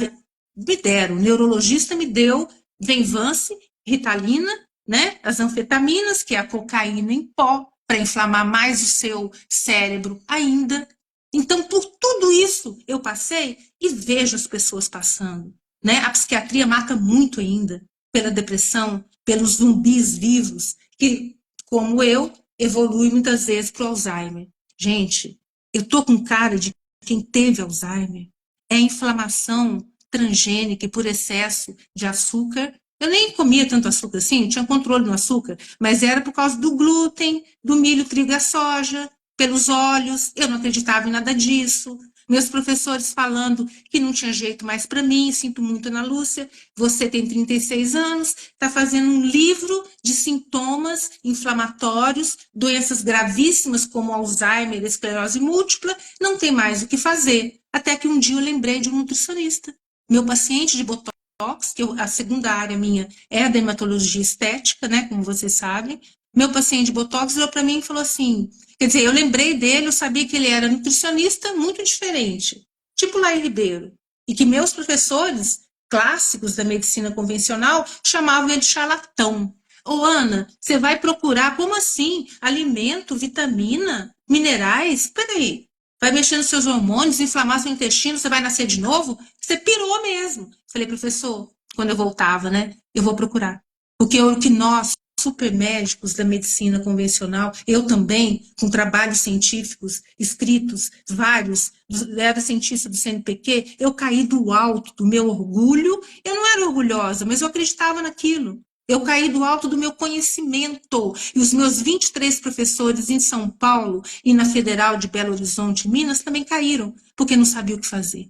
me deram, o neurologista me deu Venvance, Ritalina, né? As anfetaminas, que é a cocaína em pó, para inflamar mais o seu cérebro ainda. Então, por tudo isso eu passei e vejo as pessoas passando, né? A psiquiatria mata muito ainda pela depressão, pelos zumbis vivos, que, como eu, evolui muitas vezes para o Alzheimer. Gente, eu tô com cara de quem teve Alzheimer. É inflamação transgênica e por excesso de açúcar. Eu nem comia tanto açúcar assim, tinha controle no açúcar, mas era por causa do glúten, do milho, trigo e a soja, pelos óleos. Eu não acreditava em nada disso. Meus professores falando que não tinha jeito mais para mim, sinto muito, Ana Lúcia, você tem 36 anos, está fazendo um livro de sintomas inflamatórios, doenças gravíssimas como Alzheimer, esclerose múltipla, não tem mais o que fazer. Até que um dia eu lembrei de um nutricionista. Meu paciente de botox, que a segunda área minha é a dermatologia estética, né, como vocês sabem, meu paciente de Botox virou para mim e falou assim, quer dizer, eu lembrei dele, eu sabia que ele era nutricionista muito diferente, tipo Laí Ribeiro, e que meus professores clássicos da medicina convencional chamavam ele de charlatão. Ô, Ana, você vai procurar, como assim? Alimento, vitamina, minerais? Peraí, vai mexer nos seus hormônios, inflamar seu intestino, você vai nascer de novo? Você pirou mesmo. Falei, professor, quando eu voltava, né? Eu vou procurar. Porque o que nós, super médicos da medicina convencional, eu também, com trabalhos científicos escritos, vários, era cientista do CNPq, eu caí do alto do meu orgulho, eu não era orgulhosa, mas eu acreditava naquilo. Eu caí do alto do meu conhecimento. E os meus 23 professores em São Paulo e na Federal de Belo Horizonte, Minas, também caíram, porque não sabiam o que fazer.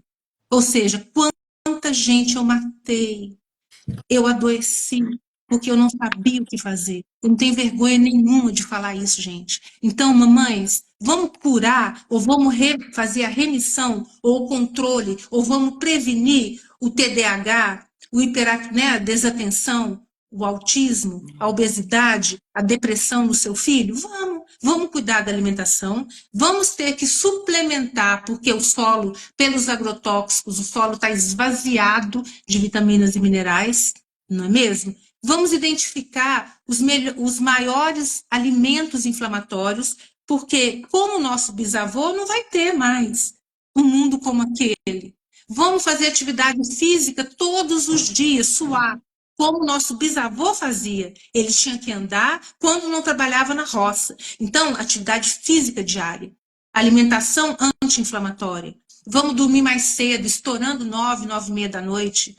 Ou seja, quanta gente eu matei, eu adoeci, porque eu não sabia o que fazer. Eu não tenho vergonha nenhuma de falar isso, gente. Então, mamães, vamos curar, ou vamos fazer a remissão, ou o controle, ou vamos prevenir o TDAH, a desatenção, o autismo, a obesidade, a depressão no seu filho? Vamos cuidar da alimentação, vamos ter que suplementar, porque o solo, pelos agrotóxicos, o solo está esvaziado de vitaminas e minerais, não é mesmo? Vamos identificar os maiores alimentos inflamatórios, porque, como o nosso bisavô, não vai ter mais um mundo como aquele. Vamos fazer atividade física todos os dias, suar, como o nosso bisavô fazia. Ele tinha que andar quando não trabalhava na roça. Então, atividade física diária. Alimentação anti-inflamatória. Vamos dormir mais cedo, estourando 9, 9h30 da noite.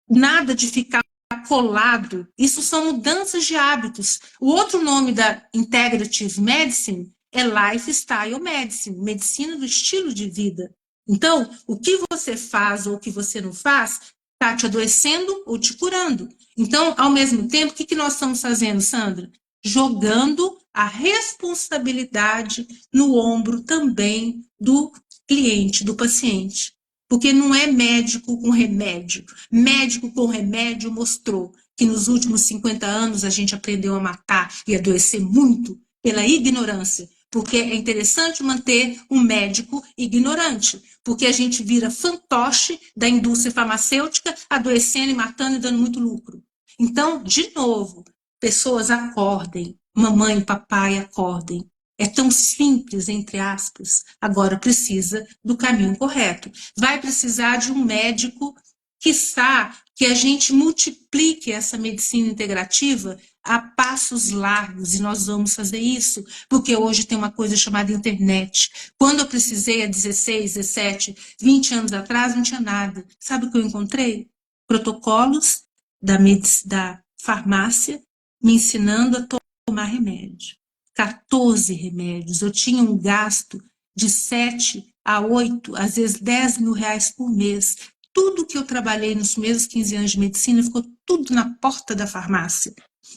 Nada de ficar colado. Isso são mudanças de hábitos. O outro nome da Integrative Medicine é Lifestyle Medicine, medicina do estilo de vida. Então, o que você faz ou o que você não faz está te adoecendo ou te curando. Então, ao mesmo tempo, o que nós estamos fazendo, Sandra? Jogando a responsabilidade no ombro também do cliente, do paciente. Porque não é médico com remédio. Médico com remédio mostrou que nos últimos 50 anos a gente aprendeu a matar e adoecer muito pela ignorância. Porque é interessante manter um médico ignorante, porque a gente vira fantoche da indústria farmacêutica, adoecendo e matando e dando muito lucro. Então, de novo, pessoas acordem, mamãe e papai acordem. É tão simples, entre aspas, agora precisa do caminho correto. Vai precisar de um médico, quiçá, que a gente multiplique essa medicina integrativa a passos largos, e nós vamos fazer isso, porque hoje tem uma coisa chamada internet. Quando eu precisei há 16, 17, 20 anos atrás, não tinha nada. Sabe o que eu encontrei? Protocolos da farmácia me ensinando a tomar remédio. 14 remédios. Eu tinha um gasto de 7 a 8, às vezes 10 mil reais por mês. Tudo que eu trabalhei nos primeiros 15 anos de medicina ficou tudo na porta da farmácia.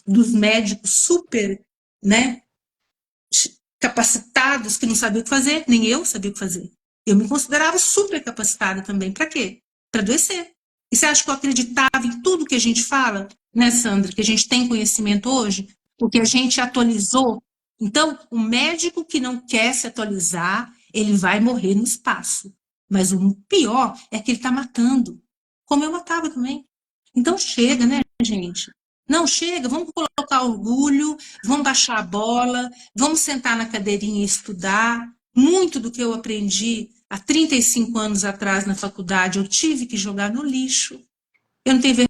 Dos médicos super, né, capacitados, que não sabiam o que fazer, nem eu sabia o que fazer. Eu me considerava super capacitada também. Para quê? Para adoecer. E você acha que eu acreditava em tudo que a gente fala, né, Sandra, que a gente tem conhecimento hoje? Porque a gente atualizou. Então, o médico que não quer se atualizar, ele vai morrer no espaço. Mas o pior é que ele está matando, como eu matava também. Então, chega, né, gente? Não, chega, vamos colocar orgulho, vamos baixar a bola, vamos sentar na cadeirinha e estudar. Muito do que eu aprendi há 35 anos atrás na faculdade, eu tive que jogar no lixo. Eu não tenho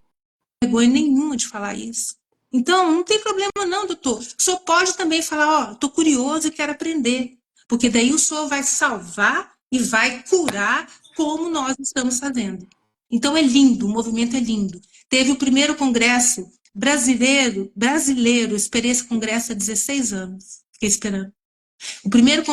vergonha nenhuma de falar isso. Então, não tem problema não, doutor. O senhor pode também falar, estou curioso e quero aprender. Porque daí o senhor vai salvar e vai curar como nós estamos fazendo. Então, é lindo, o movimento é lindo. Teve o primeiro congresso brasileiro, eu esperei esse congresso há 16 anos, fiquei esperando. O primeiro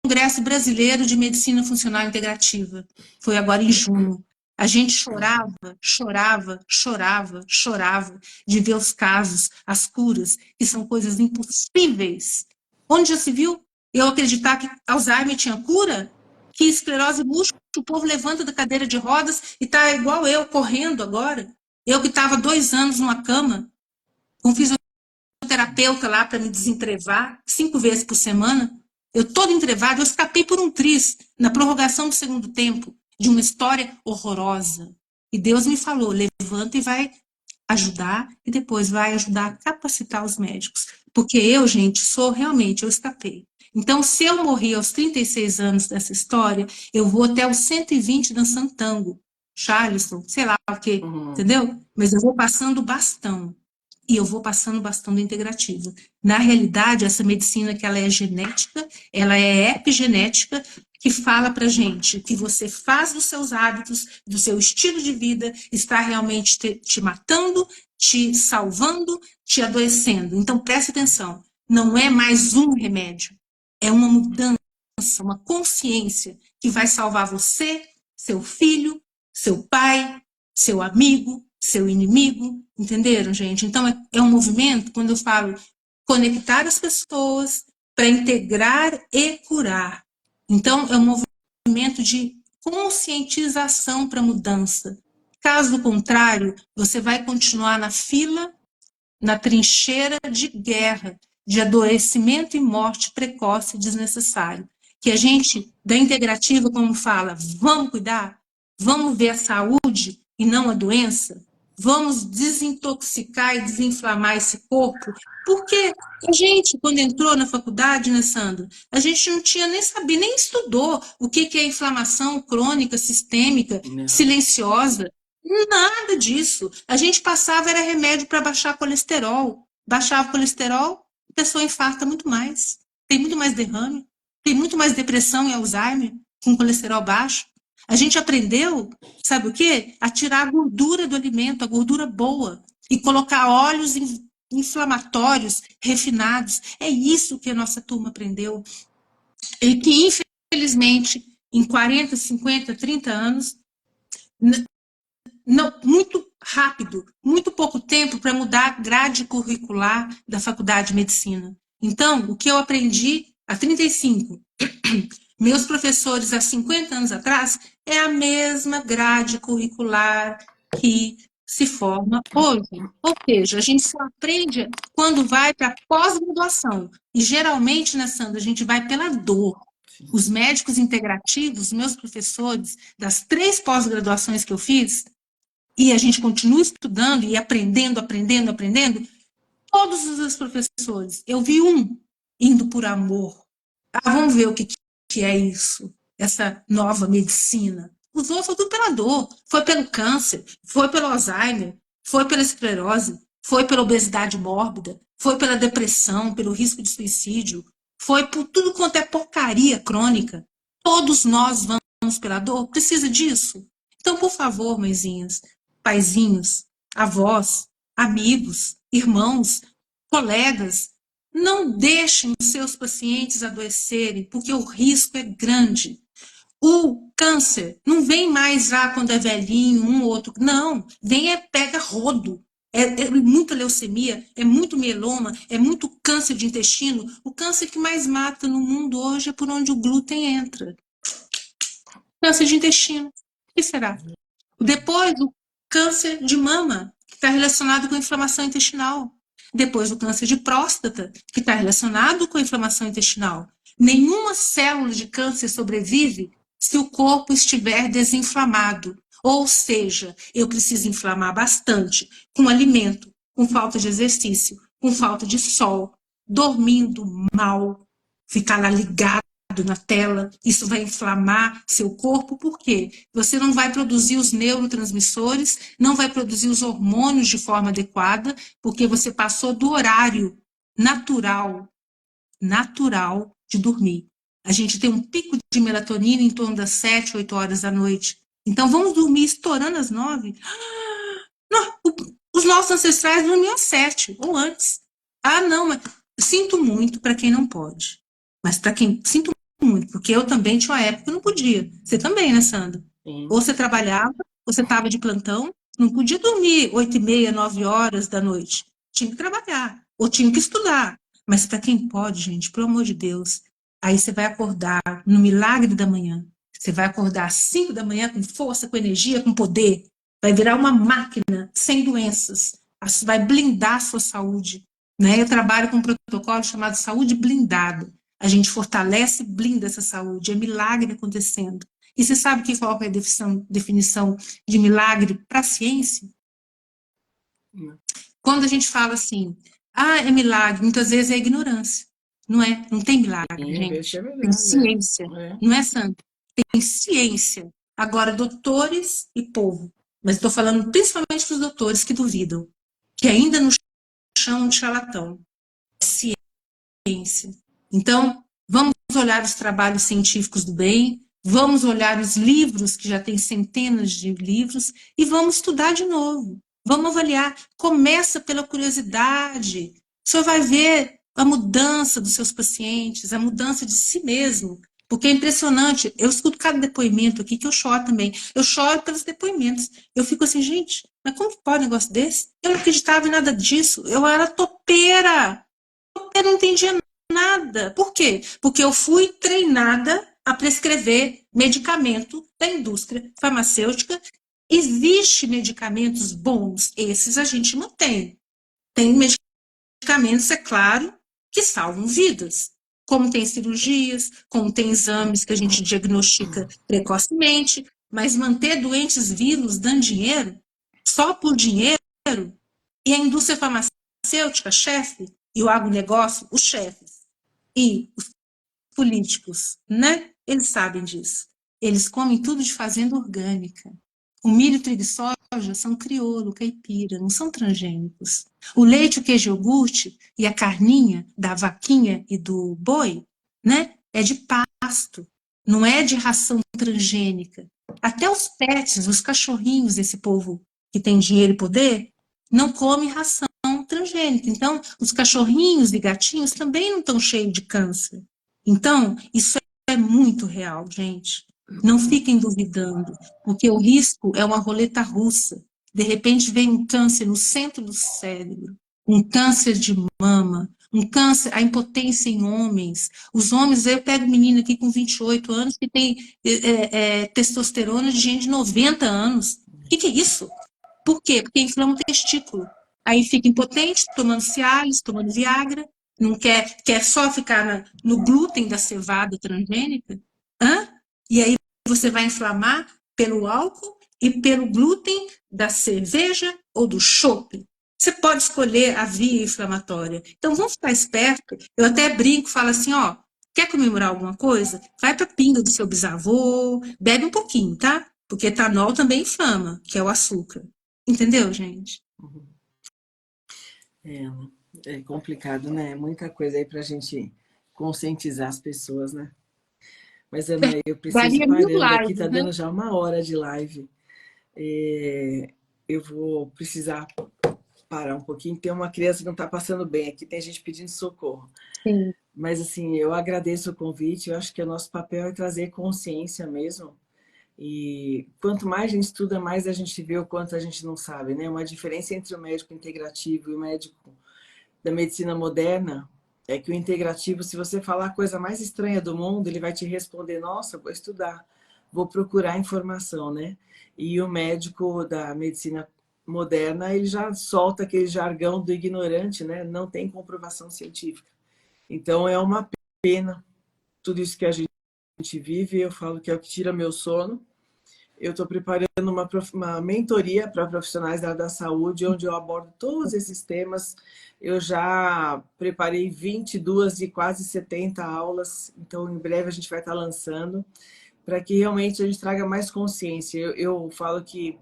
congresso brasileiro de medicina funcional integrativa foi agora em junho. A gente chorava, chorava, chorava, chorava de ver os casos, as curas, que são coisas impossíveis. Onde já se viu eu acreditar que Alzheimer tinha cura? Que esclerose múltipla, o povo levanta da cadeira de rodas e está igual eu, correndo agora. Eu que estava 2 anos numa cama, com fisioterapia terapeuta lá para me desentrevar 5 vezes por semana. Eu toda entrevada, eu escapei por um triz na prorrogação do segundo tempo de uma história horrorosa. E Deus me falou, levanta e vai ajudar, e depois vai ajudar a capacitar os médicos. Porque eu, gente, eu escapei. Então, se eu morri aos 36 anos dessa história, eu vou até os 120 dançando tango, Charleston, sei lá o quê, entendeu? Mas eu vou passando o bastão. E eu vou passando o bastão da integrativa. Na realidade, essa medicina que ela é genética, ela é epigenética, que fala pra gente que você faz dos seus hábitos, do seu estilo de vida, está realmente te matando, te salvando, te adoecendo. Então, preste atenção. Não é mais um remédio. É uma mudança, uma consciência que vai salvar você, seu filho, seu pai, seu amigo, seu inimigo, entenderam, gente? Então, é um movimento, quando eu falo conectar as pessoas para integrar e curar. Então, é um movimento de conscientização para mudança. Caso contrário, você vai continuar na fila, na trincheira de guerra, de adoecimento e morte precoce e desnecessário. Que a gente, da integrativa, como fala, vamos cuidar, vamos ver a saúde e não a doença, vamos desintoxicar e desinflamar esse corpo, porque a gente, quando entrou na faculdade, né, Sandra, a gente não tinha nem sabido, nem estudou o que é inflamação crônica, sistêmica, silenciosa, nada disso. A gente passava, era remédio para baixar colesterol. Baixava o colesterol, a pessoa infarta muito mais. Tem muito mais derrame, tem muito mais depressão e Alzheimer com colesterol baixo. A gente aprendeu, sabe o quê? A tirar a gordura do alimento, a gordura boa, e colocar óleos inflamatórios, refinados. É isso que a nossa turma aprendeu. E que, infelizmente, em 40, 50, 30 anos, não, muito rápido, muito pouco tempo para mudar a grade curricular da faculdade de medicina. Então, o que eu aprendi há 35, meus professores há 50 anos atrás, é a mesma grade curricular que se forma hoje. Ou seja, a gente só aprende quando vai para pós-graduação. E geralmente, né, Sandra, a gente vai pela dor. Os médicos integrativos, meus professores, das 3 pós-graduações que eu fiz, e a gente continua estudando e aprendendo, todos os professores, eu vi um indo por amor. Vamos ver o que é isso, essa nova medicina. Os outros foram tudo pela dor, foi pelo câncer, foi pelo Alzheimer, foi pela esclerose, foi pela obesidade mórbida, foi pela depressão, pelo risco de suicídio, foi por tudo quanto é porcaria crônica. Todos nós vamos pela dor, precisa disso. Então, por favor, mãezinhas, paizinhos, avós, amigos, irmãos, colegas, não deixem os seus pacientes adoecerem, porque o risco é grande. O câncer não vem mais lá quando é velhinho, um ou outro. Não, vem pega rodo. É muita leucemia, é muito mieloma, é muito câncer de intestino. O câncer que mais mata no mundo hoje é por onde o glúten entra. Câncer de intestino. O que será? Depois, o câncer de mama, que está relacionado com a inflamação intestinal. Depois, o câncer de próstata, que está relacionado com a inflamação intestinal. Nenhuma célula de câncer sobrevive se o corpo estiver desinflamado. Ou seja, eu preciso inflamar bastante com alimento, com falta de exercício, com falta de sol, dormindo mal, ficar lá ligado na tela, isso vai inflamar seu corpo, por quê? Você não vai produzir os neurotransmissores, não vai produzir os hormônios de forma adequada, porque você passou do horário natural de dormir. A gente tem um pico de melatonina em torno das 7, 8 horas da noite. Então vamos dormir estourando às 9? Não, os nossos ancestrais dormiam às 7 ou antes. Não, mas sinto muito para quem não pode. Mas para quem sinto muito, porque eu também tinha uma época que não podia. Você também, né, Sandra? Sim. Ou você trabalhava, ou você estava de plantão, não podia dormir 8h30, 9 horas da noite. Tinha que trabalhar, ou tinha que estudar. Mas para quem pode, gente, pelo amor de Deus, aí você vai acordar no milagre da manhã. Você vai acordar às 5 da manhã com força, com energia, com poder. Vai virar uma máquina sem doenças. Vai blindar a sua saúde. né? Eu trabalho com um protocolo chamado saúde blindada. A gente fortalece e blinda essa saúde, é milagre acontecendo. E você sabe qual é a definição de milagre para a ciência? Quando a gente fala assim, é milagre, muitas vezes é ignorância. Não é? Não tem milagre, Sim, isso gente. é Tem verdade, ciência. é. Não é, Sandra? Tem ciência. Agora, doutores e povo. Mas estou falando principalmente dos doutores que duvidam, que ainda nos chamam de charlatão. É ciência. Então, vamos olhar os trabalhos científicos do bem, vamos olhar os livros, que já tem centenas de livros, e vamos estudar de novo. Vamos avaliar. Começa pela curiosidade. O senhor vai ver a mudança dos seus pacientes, a mudança de si mesmo. Porque é impressionante. Eu escuto cada depoimento aqui que eu choro também. Eu choro pelos depoimentos. Eu fico assim, gente, mas como que pode um negócio desse? Eu não acreditava em nada disso. Eu era topeira. Eu não entendia nada. Por quê? Porque eu fui treinada a prescrever medicamento da indústria farmacêutica. Existem medicamentos bons, esses a gente não tem. Tem medicamentos, é claro, que salvam vidas. Como tem cirurgias, como tem exames que a gente diagnostica precocemente, mas manter doentes vivos dando dinheiro, só por dinheiro, e a indústria farmacêutica, chefe, e o agronegócio, os chefes, e os políticos, né? Eles sabem disso. Eles comem tudo de fazenda orgânica. O milho, trigo e soja são crioulo, caipira, não são transgênicos. O leite, o queijo, o iogurte e a carninha da vaquinha e do boi, né? É de pasto, não é de ração transgênica. Até os pets, os cachorrinhos desse povo que tem dinheiro e poder, não come ração transgênica. Então, os cachorrinhos e gatinhos também não estão cheios de câncer. Então, isso é muito real, gente. Não fiquem duvidando, porque o risco é uma roleta russa. De repente vem um câncer no centro do cérebro, um câncer de mama, um câncer, a impotência em homens. Os homens, eu pego um menino aqui com 28 anos que tem testosterona de gente de 90 anos. O que é isso? Por quê? Porque inflama o testículo. Aí fica impotente, tomando Cialis, tomando Viagra, não quer só ficar no glúten da cevada transgênica. Hã? E aí você vai inflamar pelo álcool e pelo glúten da cerveja ou do chopp. Você pode escolher a via inflamatória. Então vamos ficar esperto. Eu até brinco, falo assim, ó, quer comemorar alguma coisa? Vai para a pinga do seu bisavô, bebe um pouquinho, tá? Porque etanol também inflama, que é o açúcar. Entendeu, gente? É, é complicado, né? Muita coisa aí pra gente conscientizar as pessoas, né? Mas, Ana, eu preciso ir Daria 1000 parando aqui, tá lives, né? dando já 1 hora de live. Eu vou precisar parar um pouquinho. Tem uma criança que não tá passando bem aqui, tem gente pedindo socorro. Sim. Mas, assim, eu agradeço o convite, eu acho que o nosso papel é trazer consciência mesmo. E quanto mais a gente estuda, mais a gente vê o quanto a gente não sabe, né? Uma diferença entre o médico integrativo e o médico da medicina moderna é que o integrativo, se você falar a coisa mais estranha do mundo, ele vai te responder, nossa, vou estudar, vou procurar informação, né? E o médico da medicina moderna, ele já solta aquele jargão do ignorante, né? Não tem comprovação científica. Então é uma pena tudo isso que a gente vive, eu falo que é o que tira meu sono. Eu estou preparando uma mentoria para profissionais da área da saúde, onde eu abordo todos esses temas. Eu já preparei 22 de quase 70 aulas, então em breve a gente vai estar lançando, para que realmente a gente traga mais consciência. Eu falo que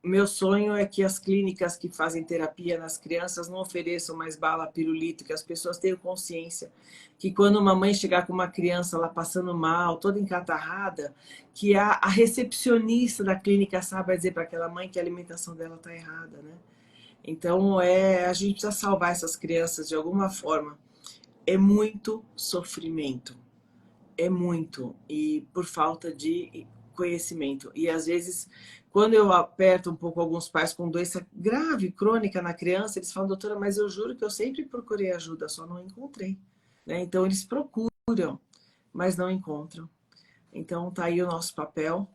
meu sonho é que as clínicas que fazem terapia nas crianças não ofereçam mais bala, pirulito, que as pessoas tenham consciência que quando uma mãe chegar com uma criança lá passando mal, toda encatarrada, que a recepcionista da clínica saiba dizer para aquela mãe que a alimentação dela está errada, né? Então, a gente precisa salvar essas crianças de alguma forma. É muito sofrimento. É muito. E por falta de conhecimento. E às vezes, quando eu aperto um pouco alguns pais com doença grave, crônica na criança, eles falam, doutora, mas eu juro que eu sempre procurei ajuda, só não encontrei. Né? Então, eles procuram, mas não encontram. Então, tá aí o nosso papel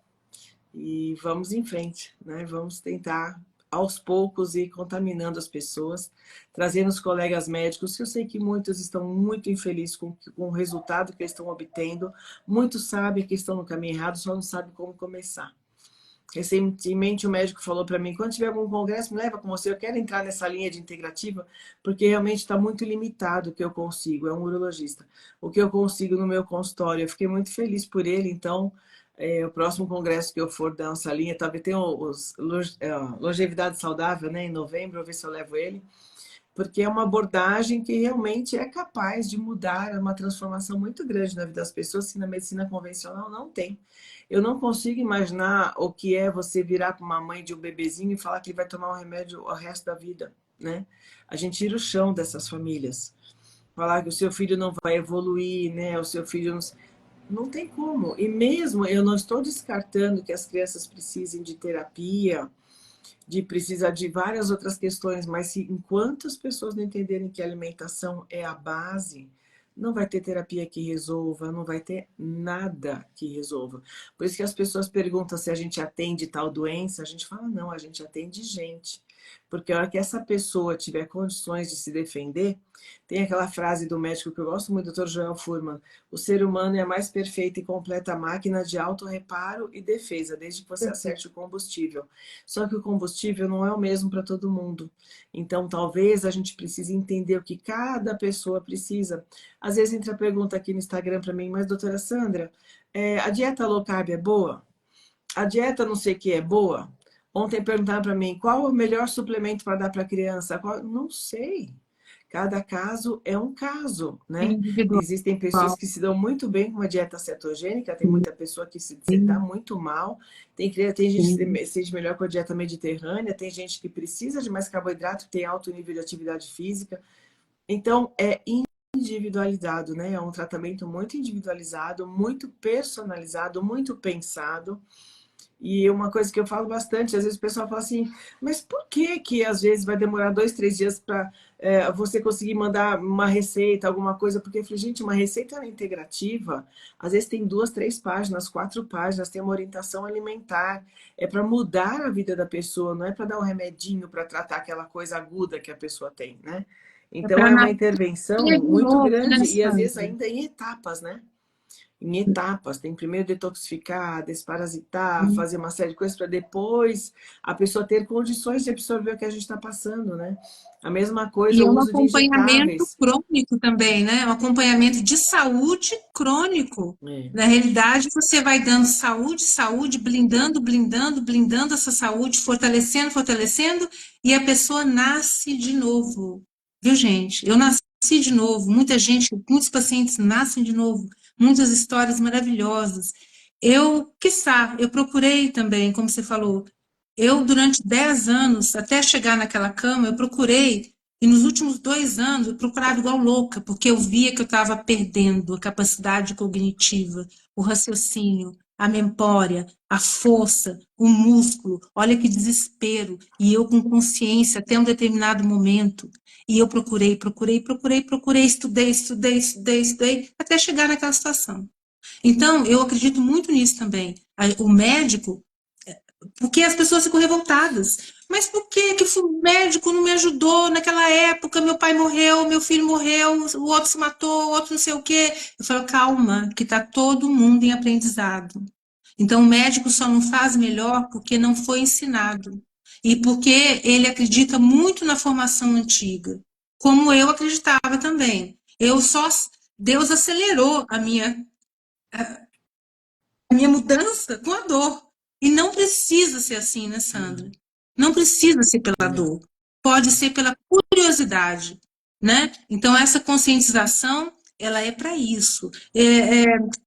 e vamos em frente, né? Vamos tentar aos poucos ir contaminando as pessoas, trazendo os colegas médicos, que eu sei que muitos estão muito infelizes com o resultado que eles estão obtendo, muitos sabem que estão no caminho errado, só não sabem como começar. Recentemente o médico falou para mim, quando tiver algum congresso, me leva com você, eu quero entrar nessa linha de integrativa, porque realmente está muito limitado o que eu consigo, é um urologista, o que eu consigo no meu consultório. Eu fiquei muito feliz por ele, então, o próximo congresso que eu for dar essa linha, talvez tenha longevidade saudável, né, em novembro, eu vou ver se eu levo ele, porque é uma abordagem que realmente é capaz de mudar, uma transformação muito grande na vida das pessoas, que na medicina convencional não tem. Eu não consigo imaginar o que é você virar para uma mãe de um bebezinho e falar que ele vai tomar um remédio o resto da vida, né? A gente tira o chão dessas famílias. Falar que o seu filho não vai evoluir, né? O seu filho não tem como. E mesmo eu não estou descartando que as crianças precisem de terapia, de precisar de várias outras questões, mas se enquanto as pessoas não entenderem que a alimentação é a base, não vai ter terapia que resolva, não vai ter nada que resolva. Por isso que as pessoas perguntam se a gente atende tal doença, a gente fala, não, a gente atende gente. Porque a hora que essa pessoa tiver condições de se defender, tem aquela frase do médico que eu gosto muito, do Dr. Joel Fuhrman, o ser humano é a mais perfeita e completa máquina de autorreparo e defesa, desde que você acerte o combustível. Só que o combustível não é o mesmo para todo mundo. Então, talvez a gente precise entender o que cada pessoa precisa. Às vezes entra a pergunta aqui no Instagram para mim, mas doutora Sandra, a dieta low carb é boa? A dieta não sei o que é boa? Ontem perguntaram para mim, qual o melhor suplemento para dar para a criança? Não sei. Cada caso é um caso, né? Individual. Existem pessoas que se dão muito bem com uma dieta cetogênica, tem muita pessoa que se dá muito mal, tem gente que se sente melhor com a dieta mediterrânea, tem gente que precisa de mais carboidrato, tem alto nível de atividade física. Então, é individualizado, né? É um tratamento muito individualizado, muito personalizado, muito pensado. E uma coisa que eu falo bastante, às vezes o pessoal fala assim, mas por que que às vezes vai demorar 2, 3 dias para você conseguir mandar uma receita, alguma coisa? Porque eu falei, gente, uma receita integrativa, às vezes tem 2, 3 páginas, 4 páginas, tem uma orientação alimentar, é para mudar a vida da pessoa, não é para dar um remedinho para tratar aquela coisa aguda que a pessoa tem, né? É Então para é uma nascer intervenção de muito novo, né, grande e às vezes Sandra? ainda em etapas, né? Em etapas, tem primeiro detoxificar, desparasitar, fazer uma série de coisas para depois a pessoa ter condições de absorver o que a gente está passando, né? A mesma coisa, E é o um uso de acompanhamento injetáveis. crônico também, né? Um acompanhamento de saúde crônico. É. Na realidade, você vai dando saúde, saúde, blindando, blindando, blindando essa saúde, fortalecendo, fortalecendo, e a pessoa nasce de novo. Viu, gente? Eu nasci de novo. Muita gente, muitos pacientes nascem de novo. Muitas histórias maravilhosas. Quiçá, eu procurei também, como você falou, eu, durante 10 anos, até chegar naquela cama, eu procurei, e nos últimos 2 anos, eu procurava igual louca, porque eu via que eu estava perdendo a capacidade cognitiva, o raciocínio, a memória, a força, o músculo. Olha que desespero. E eu com consciência até um determinado momento. E eu procurei, procurei, procurei, procurei, estudei, estudei, estudei, estudei, até chegar naquela situação. Então, eu acredito muito nisso também. O médico, porque as pessoas ficam revoltadas. Mas por que que o médico não me ajudou naquela época? Meu pai morreu, meu filho morreu, o outro se matou, o outro não sei o quê. Eu falo, calma, que está todo mundo em aprendizado. Então, o médico só não faz melhor porque não foi ensinado. E porque ele acredita muito na formação antiga, como eu acreditava também. Deus acelerou a minha mudança com a dor. E não precisa ser assim, né, Sandra? Não precisa ser pela Não. dor. Pode ser pela curiosidade, né? Então, essa conscientização, ela é para isso.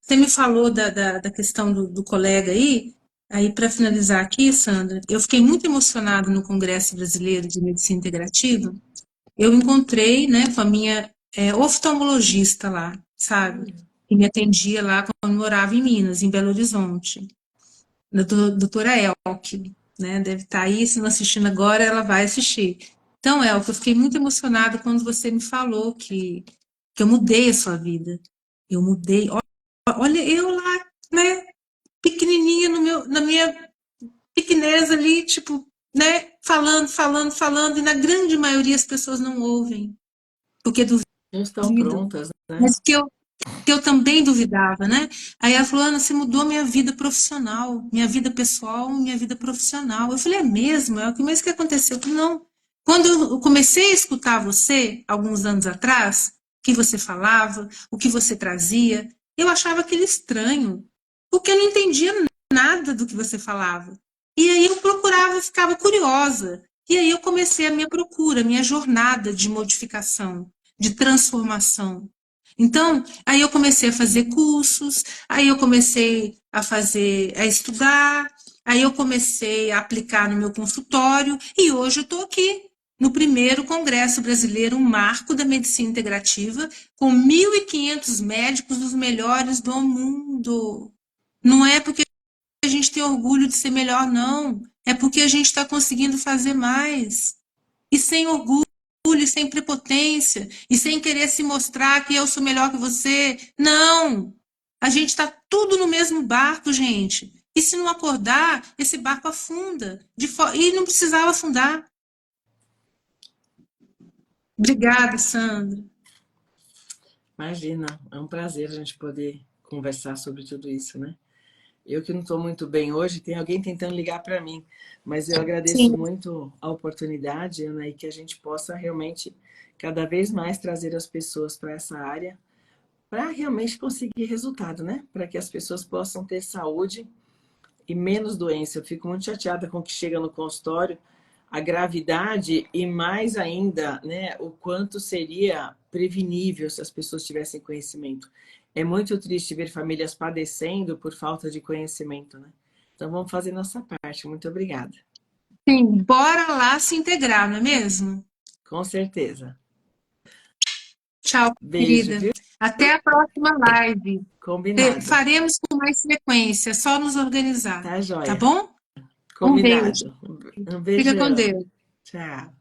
Você me falou da questão do colega aí para finalizar aqui, Sandra, eu fiquei muito emocionada no Congresso Brasileiro de Medicina Integrativa. Eu encontrei, né, com a minha oftalmologista lá, sabe? Que me atendia lá quando eu morava em Minas, em Belo Horizonte. Doutora Elke, né? Deve estar aí, se não assistindo agora, ela vai assistir. Então, Elke, eu fiquei muito emocionada quando você me falou que eu mudei a sua vida. Eu mudei. Olha, eu lá, né, pequenininha na minha pequenez ali, tipo, né, falando, e na grande maioria as pessoas não ouvem, porque Não estão duvidam. prontas, né? Mas que eu também duvidava, né? Aí ela falou, Ana, você mudou minha vida profissional, minha vida pessoal, minha vida profissional. Eu falei, é mesmo? É o que mesmo que aconteceu? Eu falei, não. Quando eu comecei a escutar você, alguns anos atrás, o que você falava, o que você trazia, eu achava aquilo estranho, porque eu não entendia nada do que você falava. E aí eu procurava, ficava curiosa. E aí eu comecei a minha procura, a minha jornada de modificação, de transformação. Então, aí eu comecei a fazer cursos, aí eu comecei a estudar, aí eu comecei a aplicar no meu consultório e hoje eu estou aqui no primeiro Congresso Brasileiro, um marco da medicina integrativa, com 1.500 médicos dos melhores do mundo. Não é porque a gente tem orgulho de ser melhor, não. É porque a gente está conseguindo fazer mais. E sem orgulho, e sem prepotência, e sem querer se mostrar que eu sou melhor que você. Não! A gente está tudo no mesmo barco, gente. E se não acordar, esse barco afunda. E não precisava afundar. Obrigada, Sandra. Imagina, é um prazer a gente poder conversar sobre tudo isso, né? Eu que não estou muito bem hoje, tem alguém tentando ligar para mim, mas eu agradeço Sim. muito a oportunidade, Ana, e que a gente possa realmente cada vez mais trazer as pessoas para essa área, para realmente conseguir resultado, né? Para que as pessoas possam ter saúde e menos doença. Eu fico muito chateada com o que chega no consultório, a gravidade e mais ainda, né, o quanto seria prevenível se as pessoas tivessem conhecimento. É muito triste ver famílias padecendo por falta de conhecimento, né? Então vamos fazer nossa parte. Muito obrigada. Sim, bora lá se integrar, não é mesmo? Com certeza. Tchau, Beijo, querida. viu? Até a próxima live. Combinado. Faremos com mais frequência, é só nos organizar, Tá tá joia. bom? Um beijo. Combinado. Um Fica com beijão. Deus. Tchau.